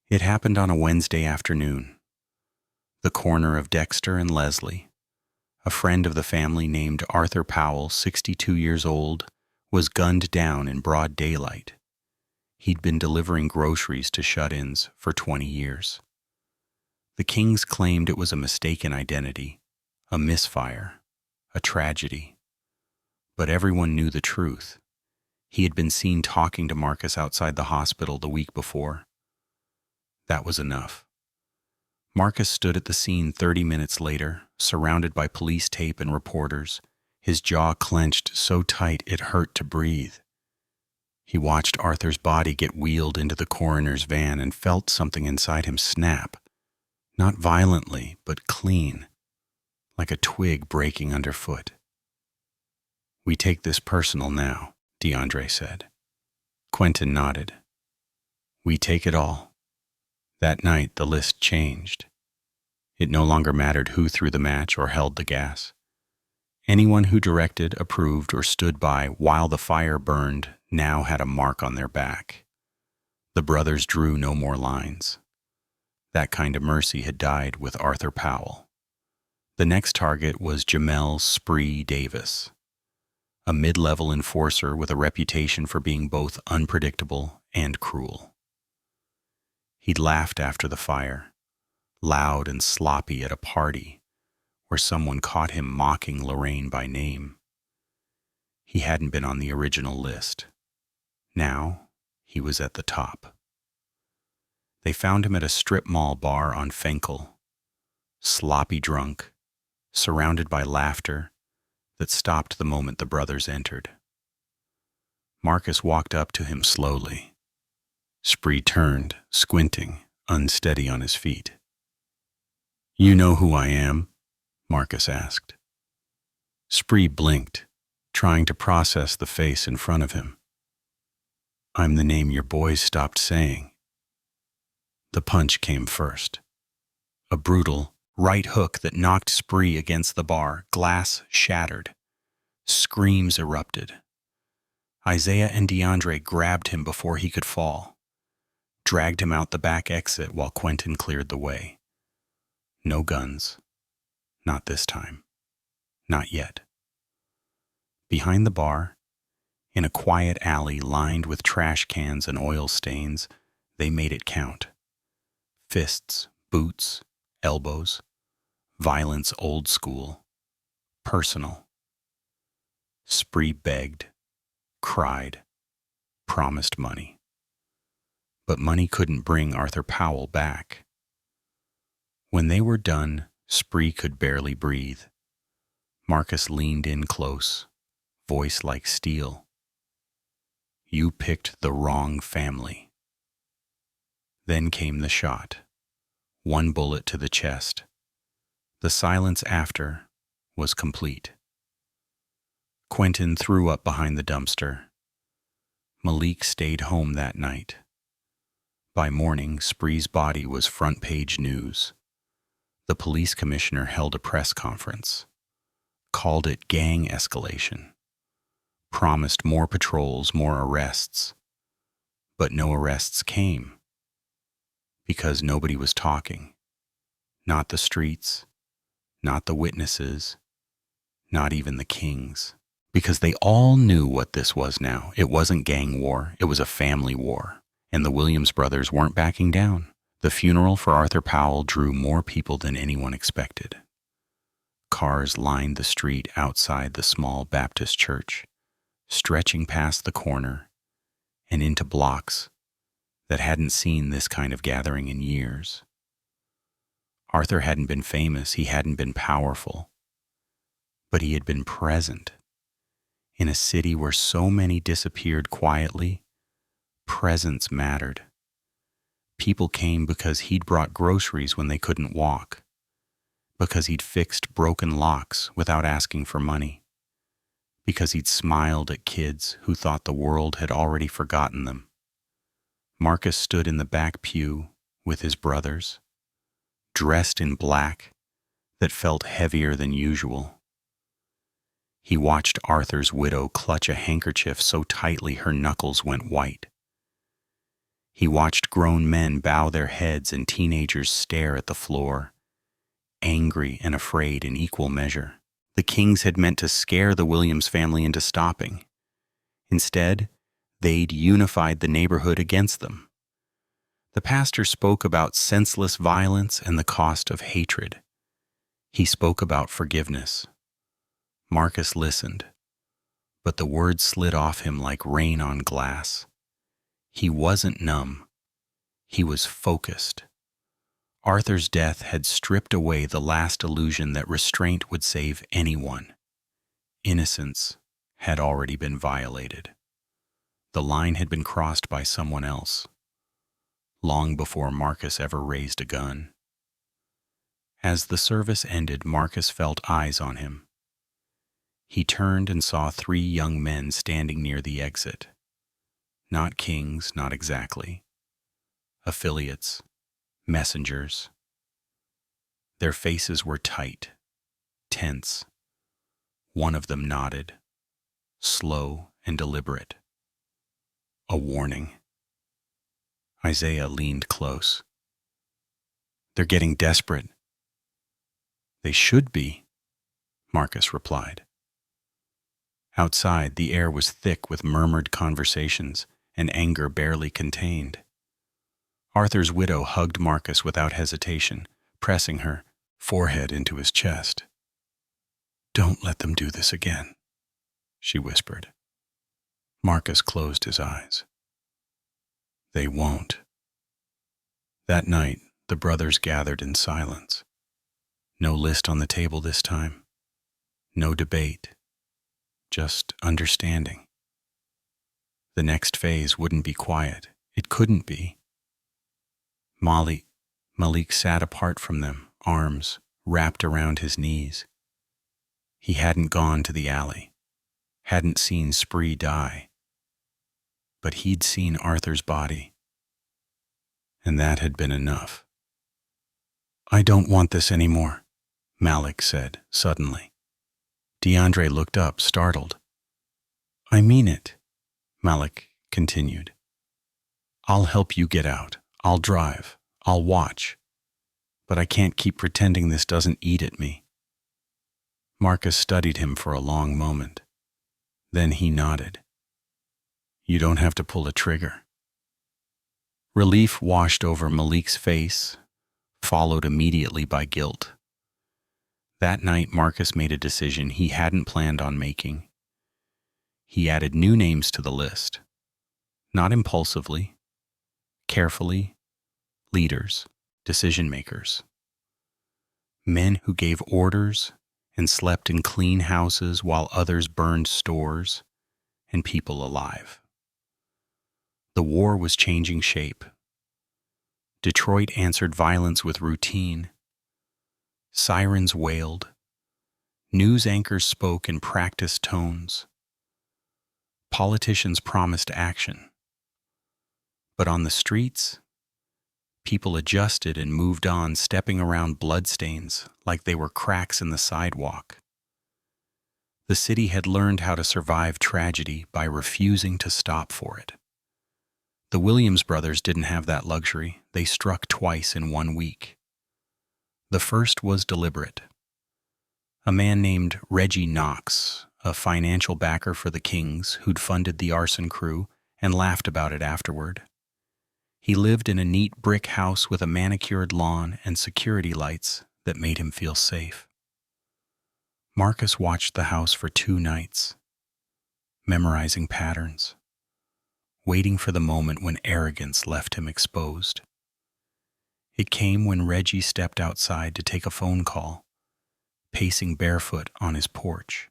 It happened on a Wednesday afternoon. The corner of Dexter and Leslie. A friend of the family named Arthur Powell, 62 years old, was gunned down in broad daylight. He'd been delivering groceries to shut-ins for 20 years. The Kings claimed it was a mistaken identity, a misfire, a tragedy. But everyone knew the truth. He had been seen talking to Marcus outside the hospital the week before. That was enough. Marcus stood at the scene 30 minutes later, surrounded by police tape and reporters, his jaw clenched so tight it hurt to breathe. He watched Arthur's body get wheeled into the coroner's van and felt something inside him snap. Not violently, but clean, like a twig breaking underfoot. "We take this personal now," DeAndre said. Quentin nodded. "We take it all." That night, the list changed. It no longer mattered who threw the match or held the gas. Anyone who directed, approved, or stood by while the fire burned now had a mark on their back. The brothers drew no more lines. That kind of mercy had died with Arthur Powell. The next target was Jamel "Spree" Davis, a mid-level enforcer with a reputation for being both unpredictable and cruel. He'd laughed after the fire, loud and sloppy at a party where someone caught him mocking Lorraine by name. He hadn't been on the original list. Now he was at the top. They found him at a strip mall bar on Fenkell, sloppy drunk, surrounded by laughter that stopped the moment the brothers entered. Marcus walked up to him slowly. Spree turned, squinting, unsteady on his feet. "You know who I am?" Marcus asked. Spree blinked, trying to process the face in front of him. "I'm the name your boys stopped saying." The punch came first. A brutal right hook that knocked Spree against the bar. Glass shattered. Screams erupted. Isaiah and DeAndre grabbed him before he could fall, dragged him out the back exit while Quentin cleared the way. No guns. Not this time. Not yet. Behind the bar, in a quiet alley lined with trash cans and oil stains, they made it count. Fists, boots, elbows, violence old school, personal. Spree begged, cried, promised money. But money couldn't bring Arthur Powell back. When they were done, Spree could barely breathe. Marcus leaned in close, voice like steel. "You picked the wrong family." Then came the shot. One bullet to the chest. The silence after was complete. Quentin threw up behind the dumpster. Malik stayed home that night. By morning, Spree's body was front-page news. The police commissioner held a press conference, called it gang escalation, promised more patrols, more arrests. But no arrests came, because nobody was talking. Not the streets, not the witnesses, not even the kings. Because they all knew what this was now. It wasn't gang war, it was a family war. And the Williams brothers weren't backing down. The funeral for Arthur Powell drew more people than anyone expected. Cars lined the street outside the small Baptist church, stretching past the corner and into blocks that hadn't seen this kind of gathering in years. Arthur hadn't been famous, he hadn't been powerful, but he had been present. In a city where so many disappeared quietly, presence mattered. People came because he'd brought groceries when they couldn't walk, because he'd fixed broken locks without asking for money, because he'd smiled at kids who thought the world had already forgotten them. Marcus stood in the back pew with his brothers, dressed in black that felt heavier than usual. He watched Arthur's widow clutch a handkerchief so tightly her knuckles went white. He watched grown men bow their heads and teenagers stare at the floor, angry and afraid in equal measure. The Kings had meant to scare the Williams family into stopping. Instead, they'd unified the neighborhood against them. The pastor spoke about senseless violence and the cost of hatred. He spoke about forgiveness. Marcus listened, but the words slid off him like rain on glass. He wasn't numb. He was focused. Arthur's death had stripped away the last illusion that restraint would save anyone. Innocence had already been violated. The line had been crossed by someone else, long before Marcus ever raised a gun. As the service ended, Marcus felt eyes on him. He turned and saw 3 young men standing near the exit. Not kings, not exactly. Affiliates, messengers. Their faces were tight, tense. One of them nodded, slow and deliberate. A warning. Isaiah leaned close. They're getting desperate. They should be, Marcus replied. Outside, the air was thick with murmured conversations and anger barely contained. Arthur's widow hugged Marcus without hesitation, pressing her forehead into his chest. "Don't let them do this again," she whispered. Marcus closed his eyes. They won't. That night, the brothers gathered in silence. No list on the table this time. No debate. Just understanding. The next phase wouldn't be quiet. It couldn't be. Malik sat apart from them, arms wrapped around his knees. He hadn't gone to the alley, hadn't seen Spree die, but he'd seen Arthur's body, and that had been enough. "I don't want this anymore," Malik said suddenly. DeAndre looked up, startled. "I mean it," Malik continued. "I'll help you get out. I'll drive. I'll watch. But I can't keep pretending this doesn't eat at me." Marcus studied him for a long moment. Then he nodded. "You don't have to pull a trigger." Relief washed over Malik's face, followed immediately by guilt. That night, Marcus made a decision he hadn't planned on making. He added new names to the list. Not impulsively, carefully. Leaders, decision-makers. Men who gave orders and slept in clean houses while others burned stores and people alive. The war was changing shape. Detroit answered violence with routine. Sirens wailed. News anchors spoke in practiced tones. Politicians promised action. But on the streets, people adjusted and moved on, stepping around bloodstains like they were cracks in the sidewalk. The city had learned how to survive tragedy by refusing to stop for it. The Williams brothers didn't have that luxury. They struck twice in 1 week. The first was deliberate. A man named Reggie Knox, a financial backer for the Kings who'd funded the arson crew and laughed about it afterward. He lived in a neat brick house with a manicured lawn and security lights that made him feel safe. Marcus watched the house for 2 nights, memorizing patterns, waiting for the moment when arrogance left him exposed. It came when Reggie stepped outside to take a phone call, pacing barefoot on his porch.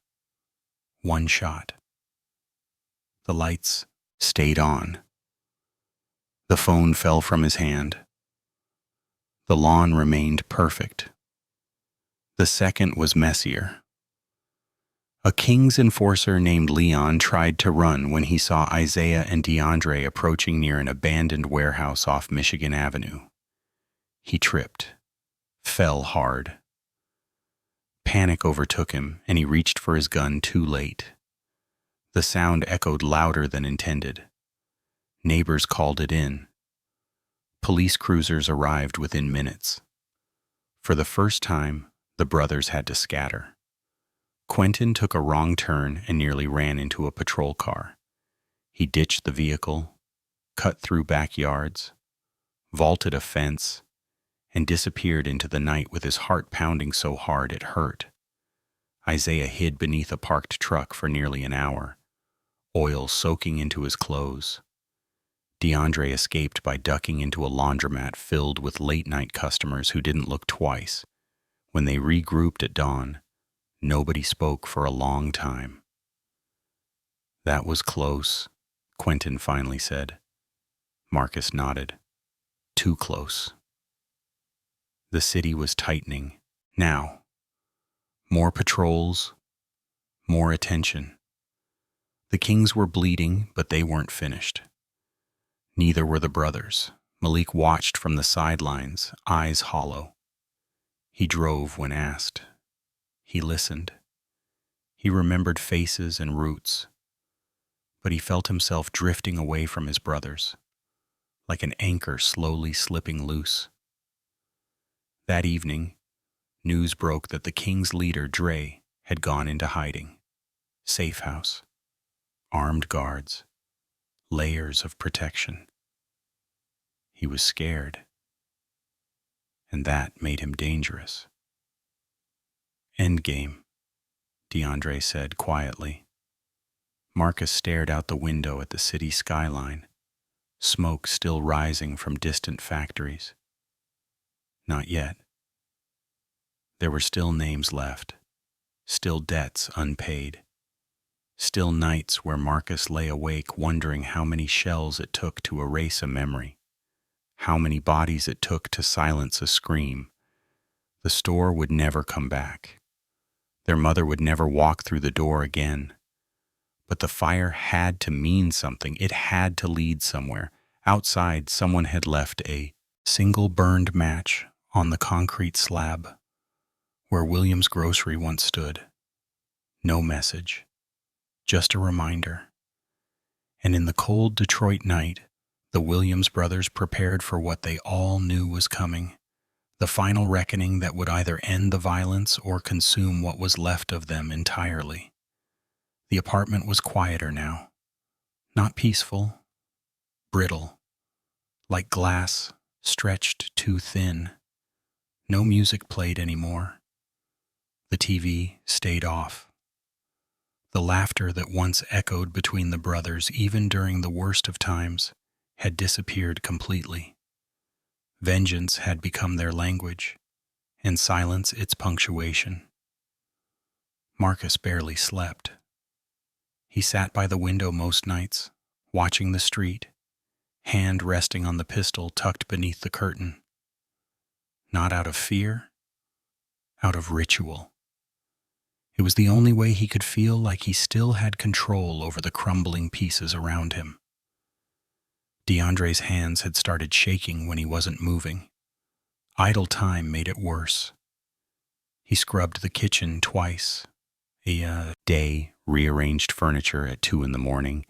1 shot. The lights stayed on. The phone fell from his hand. The lawn remained perfect. The second was messier. A King's enforcer named Leon tried to run when he saw Isaiah and DeAndre approaching near an abandoned warehouse off Michigan Avenue. He tripped, fell hard. Panic overtook him, and he reached for his gun too late. The sound echoed louder than intended. Neighbors called it in. Police cruisers arrived within minutes. For the first time, the brothers had to scatter. Quentin took a wrong turn and nearly ran into a patrol car. He ditched the vehicle, cut through backyards, vaulted a fence, and disappeared into the night with his heart pounding so hard it hurt. Isaiah hid beneath a parked truck for nearly an hour, oil soaking into his clothes. DeAndre escaped by ducking into a laundromat filled with late-night customers who didn't look twice. When they regrouped at dawn, nobody spoke for a long time. "That was close," Quentin finally said. Marcus nodded. "Too close." The city was tightening. Now. More patrols, more attention. The Kings were bleeding, but they weren't finished. Neither were the brothers. Malik watched from the sidelines, eyes hollow. He drove when asked. He listened. He remembered faces and routes, but he felt himself drifting away from his brothers, like an anchor slowly slipping loose. That evening, news broke that the king's leader, Dre, had gone into hiding. Safe house, armed guards, layers of protection. He was scared, and that made him dangerous. Endgame, DeAndre said quietly. Marcus stared out the window at the city skyline, smoke still rising from distant factories. Not yet. There were still names left, still debts unpaid, still nights where Marcus lay awake wondering how many shells it took to erase a memory, how many bodies it took to silence a scream. The store would never come back. Their mother would never walk through the door again. But the fire had to mean something. It had to lead somewhere. Outside, someone had left a single burned match on the concrete slab where Williams' grocery once stood. No message, just a reminder. And in the cold Detroit night, the Williams brothers prepared for what they all knew was coming, the final reckoning that would either end the violence or consume what was left of them entirely. The apartment was quieter now, not peaceful, brittle, like glass stretched too thin. No music played anymore. The TV stayed off. The laughter that once echoed between the brothers, even during the worst of times, had disappeared completely. Vengeance had become their language, and silence its punctuation. Marcus barely slept. He sat by the window most nights, watching the street, hand resting on the pistol tucked beneath the curtain. Not out of fear, out of ritual. It was the only way he could feel like he still had control over the crumbling pieces around him. DeAndre's hands had started shaking when he wasn't moving. Idle time made it worse. He scrubbed the kitchen twice a day, rearranged furniture at 2 a.m,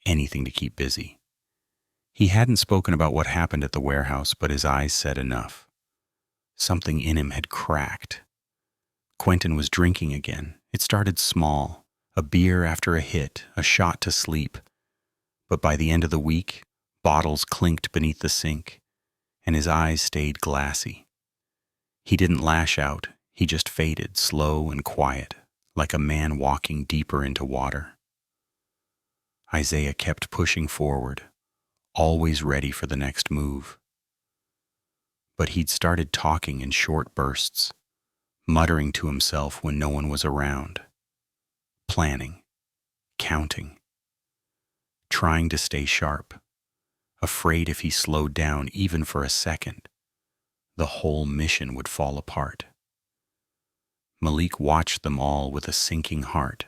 anything to keep busy. He hadn't spoken about what happened at the warehouse, but his eyes said enough. Something in him had cracked. Quentin was drinking again. It started small, a beer after a hit, a shot to sleep. But by the end of the week, bottles clinked beneath the sink, and his eyes stayed glassy. He didn't lash out, he just faded, slow and quiet, like a man walking deeper into water. Isaiah kept pushing forward, always ready for the next move. But he'd started talking in short bursts, muttering to himself when no one was around, planning, counting, trying to stay sharp, afraid if he slowed down even for a second, the whole mission would fall apart. Malik watched them all with a sinking heart.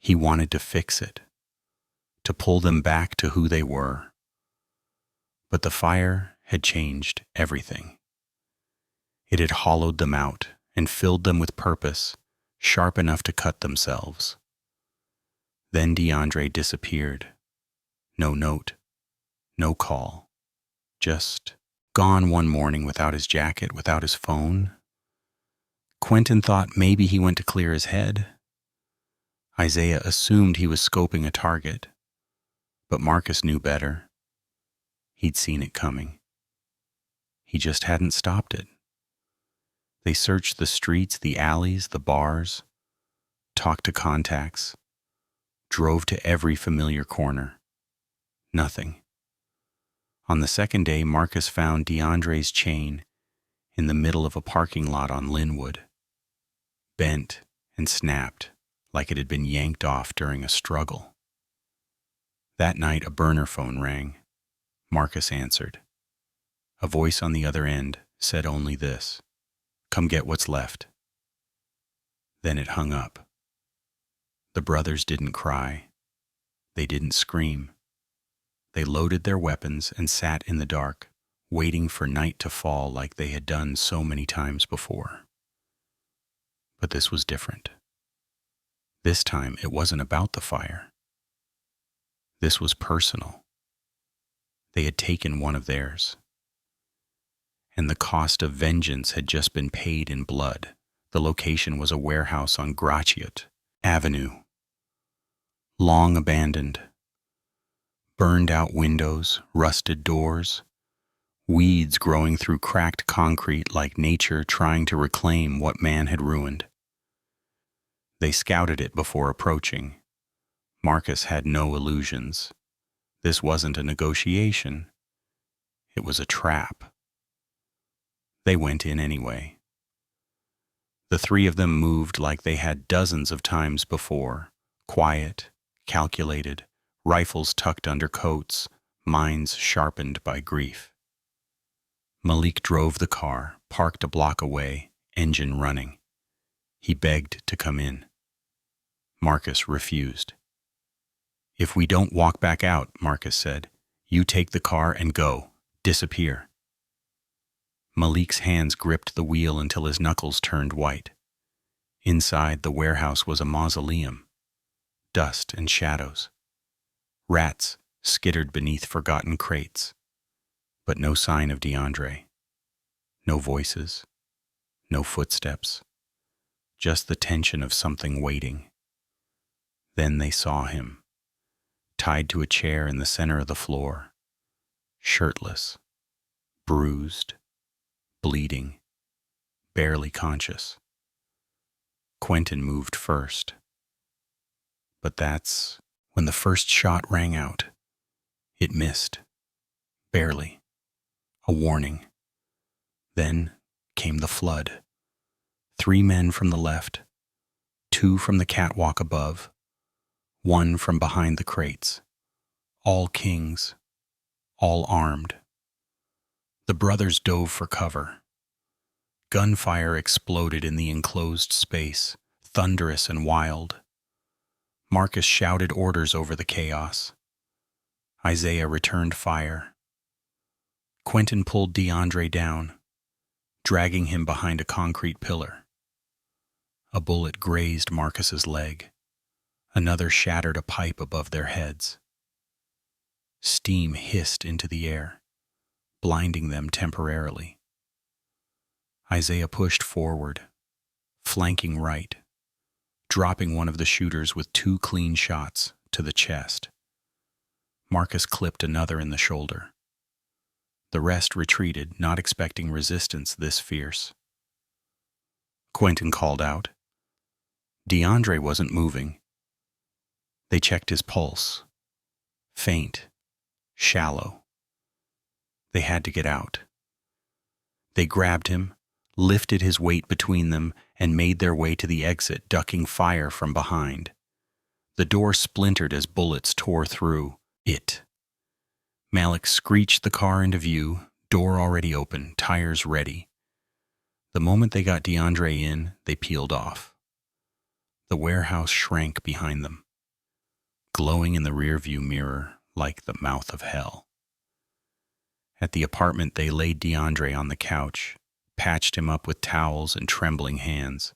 He wanted to fix it, to pull them back to who they were. But the fire had changed everything. It had hollowed them out and filled them with purpose, sharp enough to cut themselves. Then DeAndre disappeared. No note, no call, just gone one morning without his jacket, without his phone. Quentin thought maybe he went to clear his head. Isaiah assumed he was scoping a target, but Marcus knew better. He'd seen it coming. He just hadn't stopped it. They searched the streets, the alleys, the bars, talked to contacts, drove to every familiar corner. Nothing. On the second day, Marcus found DeAndre's chain in the middle of a parking lot on Linwood, bent and snapped like it had been yanked off during a struggle. That night, a burner phone rang. Marcus answered. A voice on the other end said only this: "Come get what's left." Then it hung up. The brothers didn't cry. They didn't scream. They loaded their weapons and sat in the dark, waiting for night to fall like they had done so many times before. But this was different. This time it wasn't about the fire. This was personal. They had taken one of theirs. And the cost of vengeance had just been paid in blood. The location was a warehouse on Gratiot Avenue. Long abandoned. Burned out windows, rusted doors, weeds growing through cracked concrete like nature trying to reclaim what man had ruined. They scouted it before approaching. Marcus had no illusions. This wasn't a negotiation. It was a trap. They went in anyway. The three of them moved like they had dozens of times before, quiet, calculated, rifles tucked under coats, minds sharpened by grief. Malik drove the car, parked a block away, engine running. He begged to come in. Marcus refused. "If we don't walk back out," Marcus said, "you take the car and go. Disappear." Malik's hands gripped the wheel until his knuckles turned white. Inside, the warehouse was a mausoleum. Dust and shadows. Rats skittered beneath forgotten crates. But no sign of DeAndre. No voices. No footsteps. Just the tension of something waiting. Then they saw him, tied to a chair in the center of the floor, shirtless, bruised, bleeding, barely conscious. Quentin moved first. But that's when the first shot rang out. It missed. Barely. A warning. Then came the flood. 3 men from the left, 2 from the catwalk above, 1 from behind the crates. All kings, all armed. The brothers dove for cover. Gunfire exploded in the enclosed space, thunderous and wild. Marcus shouted orders over the chaos. Isaiah returned fire. Quentin pulled DeAndre down, dragging him behind a concrete pillar. A bullet grazed Marcus's leg. Another shattered a pipe above their heads. Steam hissed into the air, blinding them temporarily. Isaiah pushed forward, flanking right, dropping one of the shooters with 2 clean shots to the chest. Marcus clipped another in the shoulder. The rest retreated, not expecting resistance this fierce. Quentin called out. DeAndre wasn't moving. They checked his pulse. Faint, shallow. They had to get out. They grabbed him, lifted his weight between them, and made their way to the exit, ducking fire from behind. The door splintered as bullets tore through it. Malik screeched the car into view, door already open, tires ready. The moment they got DeAndre in, they peeled off. The warehouse shrank behind them, glowing in the rearview mirror like the mouth of hell. At the apartment, they laid DeAndre on the couch, patched him up with towels and trembling hands.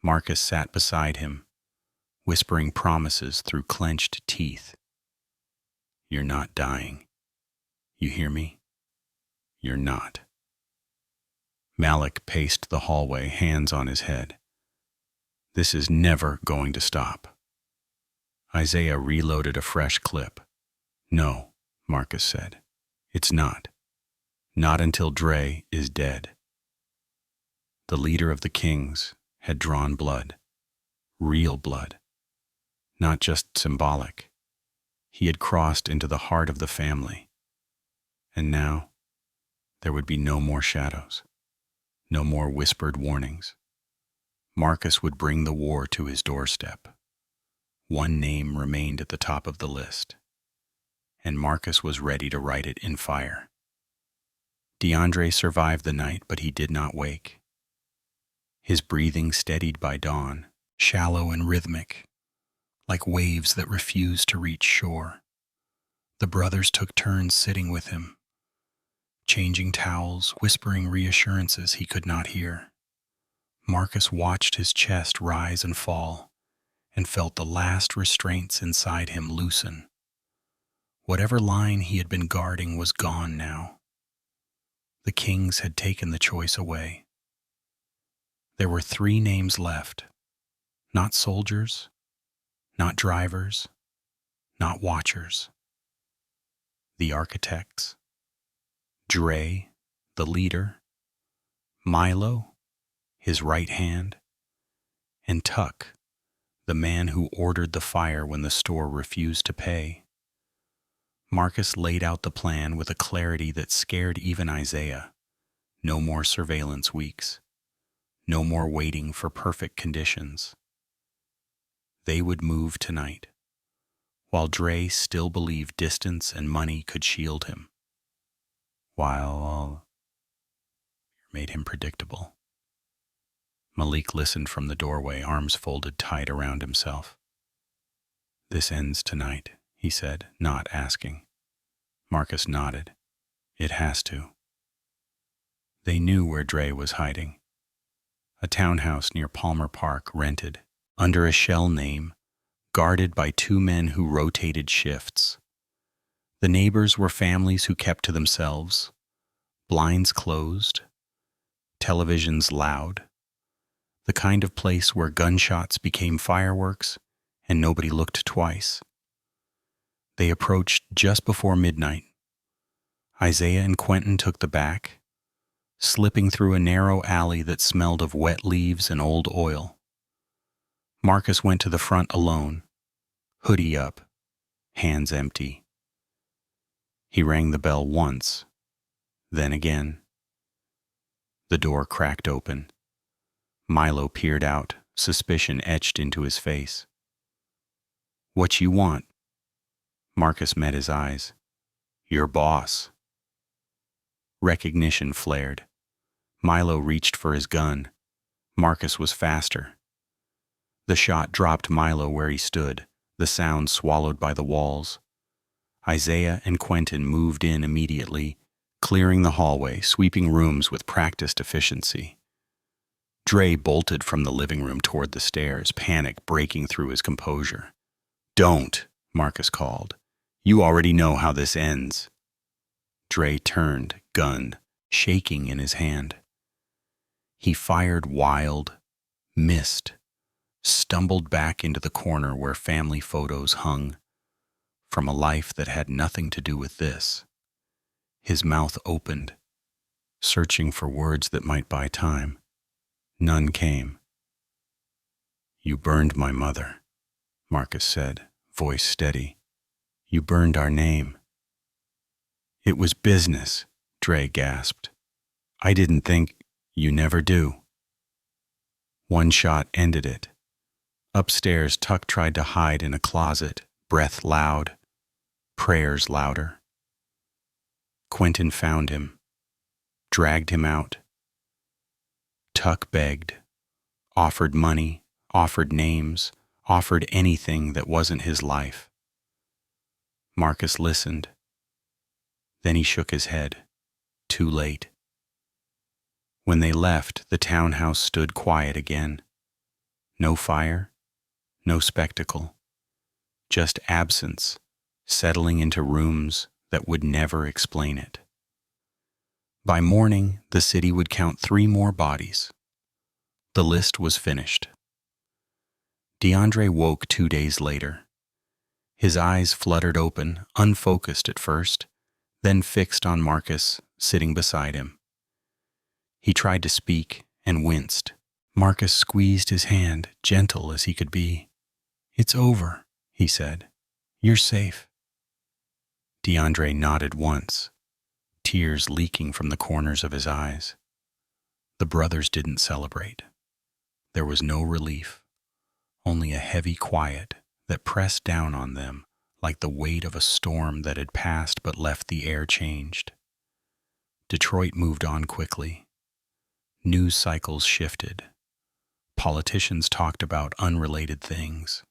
Marcus sat beside him, whispering promises through clenched teeth. "You're not dying. You hear me? You're not." Malik paced the hallway, hands on his head. "This is never going to stop." Isaiah reloaded a fresh clip. "No," Marcus said. "It's not. Not until Dre is dead." The leader of the kings had drawn blood. Real blood. Not just symbolic. He had crossed into the heart of the family. And now, there would be no more shadows. No more whispered warnings. Marcus would bring the war to his doorstep. One name remained at the top of the list, and Marcus was ready to write it in fire. DeAndre survived the night, but he did not wake. His breathing steadied by dawn, shallow and rhythmic, like waves that refused to reach shore. The brothers took turns sitting with him, changing towels, whispering reassurances he could not hear. Marcus watched his chest rise and fall, and felt the last restraints inside him loosen. Whatever line he had been guarding was gone now. The kings had taken the choice away. There were 3 names left, not soldiers, not drivers, not watchers. The architects, Dre, the leader, Milo, his right hand, and Tuck, the man who ordered the fire when the store refused to pay. Marcus laid out the plan with a clarity that scared even Isaiah. No more surveillance weeks. No more waiting for perfect conditions. They would move tonight, while Dre still believed distance and money could shield him. While made him predictable. Malik listened from the doorway, arms folded tight around himself. "This ends tonight," he said, not asking. Marcus nodded. "It has to." They knew where Dre was hiding. A townhouse near Palmer Park, rented, under a shell name, guarded by 2 men who rotated shifts. The neighbors were families who kept to themselves, blinds closed, televisions loud, the kind of place where gunshots became fireworks and nobody looked twice. They approached just before midnight. Isaiah and Quentin took the back, slipping through a narrow alley that smelled of wet leaves and old oil. Marcus went to the front alone, hoodie up, hands empty. He rang the bell once, then again. The door cracked open. Milo peered out, suspicion etched into his face. "What you want?" Marcus met his eyes. "Your boss." Recognition flared. Milo reached for his gun. Marcus was faster. The shot dropped Milo where he stood, the sound swallowed by the walls. Isaiah and Quentin moved in immediately, clearing the hallway, sweeping rooms with practiced efficiency. Dre bolted from the living room toward the stairs, panic breaking through his composure. "Don't," Marcus called. "You already know how this ends." Dre turned, gun shaking in his hand. He fired wild, missed, stumbled back into the corner where family photos hung, from a life that had nothing to do with this. His mouth opened, searching for words that might buy time. None came. "You burned my mother," Marcus said, voice steady. "You burned our name." "It was business," Dre gasped. "I didn't think you never do." One shot ended it. Upstairs, Tuck tried to hide in a closet, breath loud, prayers louder. Quentin found him, dragged him out. Tuck begged, offered money, offered names, offered anything that wasn't his life. Marcus listened. Then he shook his head. Too late. When they left, the townhouse stood quiet again. No fire, no spectacle, just absence settling into rooms that would never explain it. By morning, the city would count 3 more bodies. The list was finished. DeAndre woke 2 days later. His eyes fluttered open, unfocused at first, then fixed on Marcus sitting beside him. He tried to speak and winced. Marcus squeezed his hand, gentle as he could be. "It's over," he said. "You're safe." DeAndre nodded once, tears leaking from the corners of his eyes. The brothers didn't celebrate. There was no relief, only a heavy quiet that pressed down on them like the weight of a storm that had passed but left the air changed. Detroit moved on quickly. News cycles shifted. Politicians talked about unrelated things.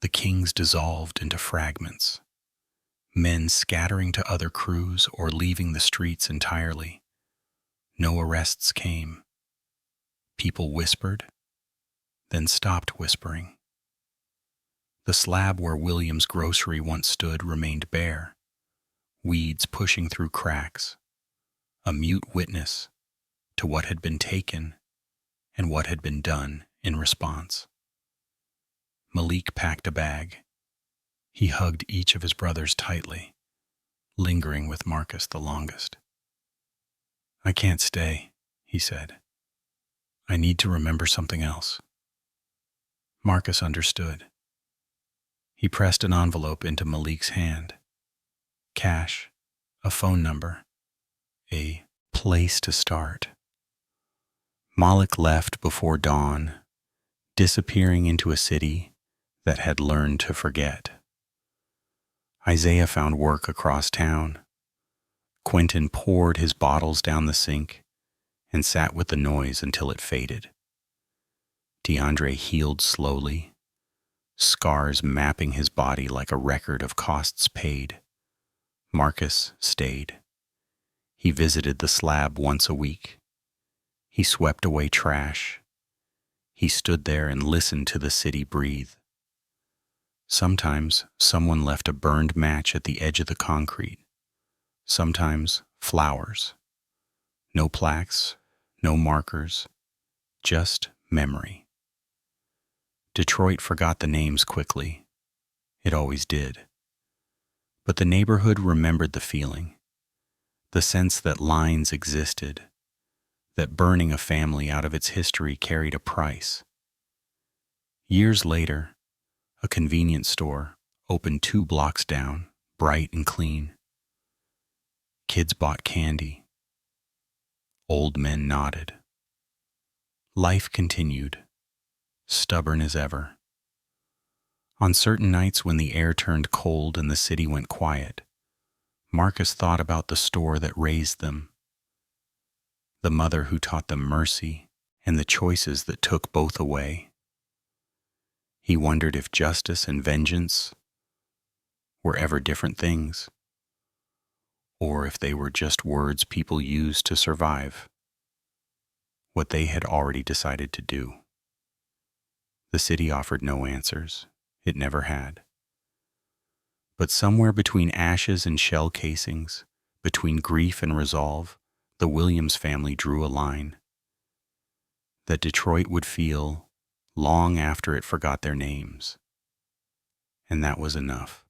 The kings dissolved into fragments, men scattering to other crews or leaving the streets entirely. No arrests came. People whispered, then stopped whispering. The slab where William's grocery once stood remained bare, weeds pushing through cracks, a mute witness to what had been taken and what had been done in response. Malik packed a bag. He hugged each of his brothers tightly, lingering with Marcus the longest. "I can't stay," he said. "I need to remember something else." Marcus understood. He pressed an envelope into Malik's hand. Cash, a phone number, a place to start. Malik left before dawn, disappearing into a city that had learned to forget. Isaiah found work across town. Quentin poured his bottles down the sink and sat with the noise until it faded. DeAndre healed slowly, scars mapping his body like a record of costs paid. Marcus stayed. He visited the slab once a week. He swept away trash. He stood there and listened to the city breathe. Sometimes someone left a burned match at the edge of the concrete. Sometimes flowers. No plaques, no markers, just memory. Detroit forgot the names quickly. It always did. But the neighborhood remembered the feeling, the sense that lines existed, that burning a family out of its history carried a price. Years later, a convenience store opened 2 blocks down, bright and clean. Kids bought candy. Old men nodded. Life continued, stubborn as ever. On certain nights when the air turned cold and the city went quiet, Marcus thought about the store that raised them, the mother who taught them mercy, and the choices that took both away. He wondered if justice and vengeance were ever different things, or if they were just words people used to survive what they had already decided to do. The city offered no answers. It never had. But somewhere between ashes and shell casings, between grief and resolve, the Williams family drew a line that Detroit would feel long after it forgot their names. And that was enough.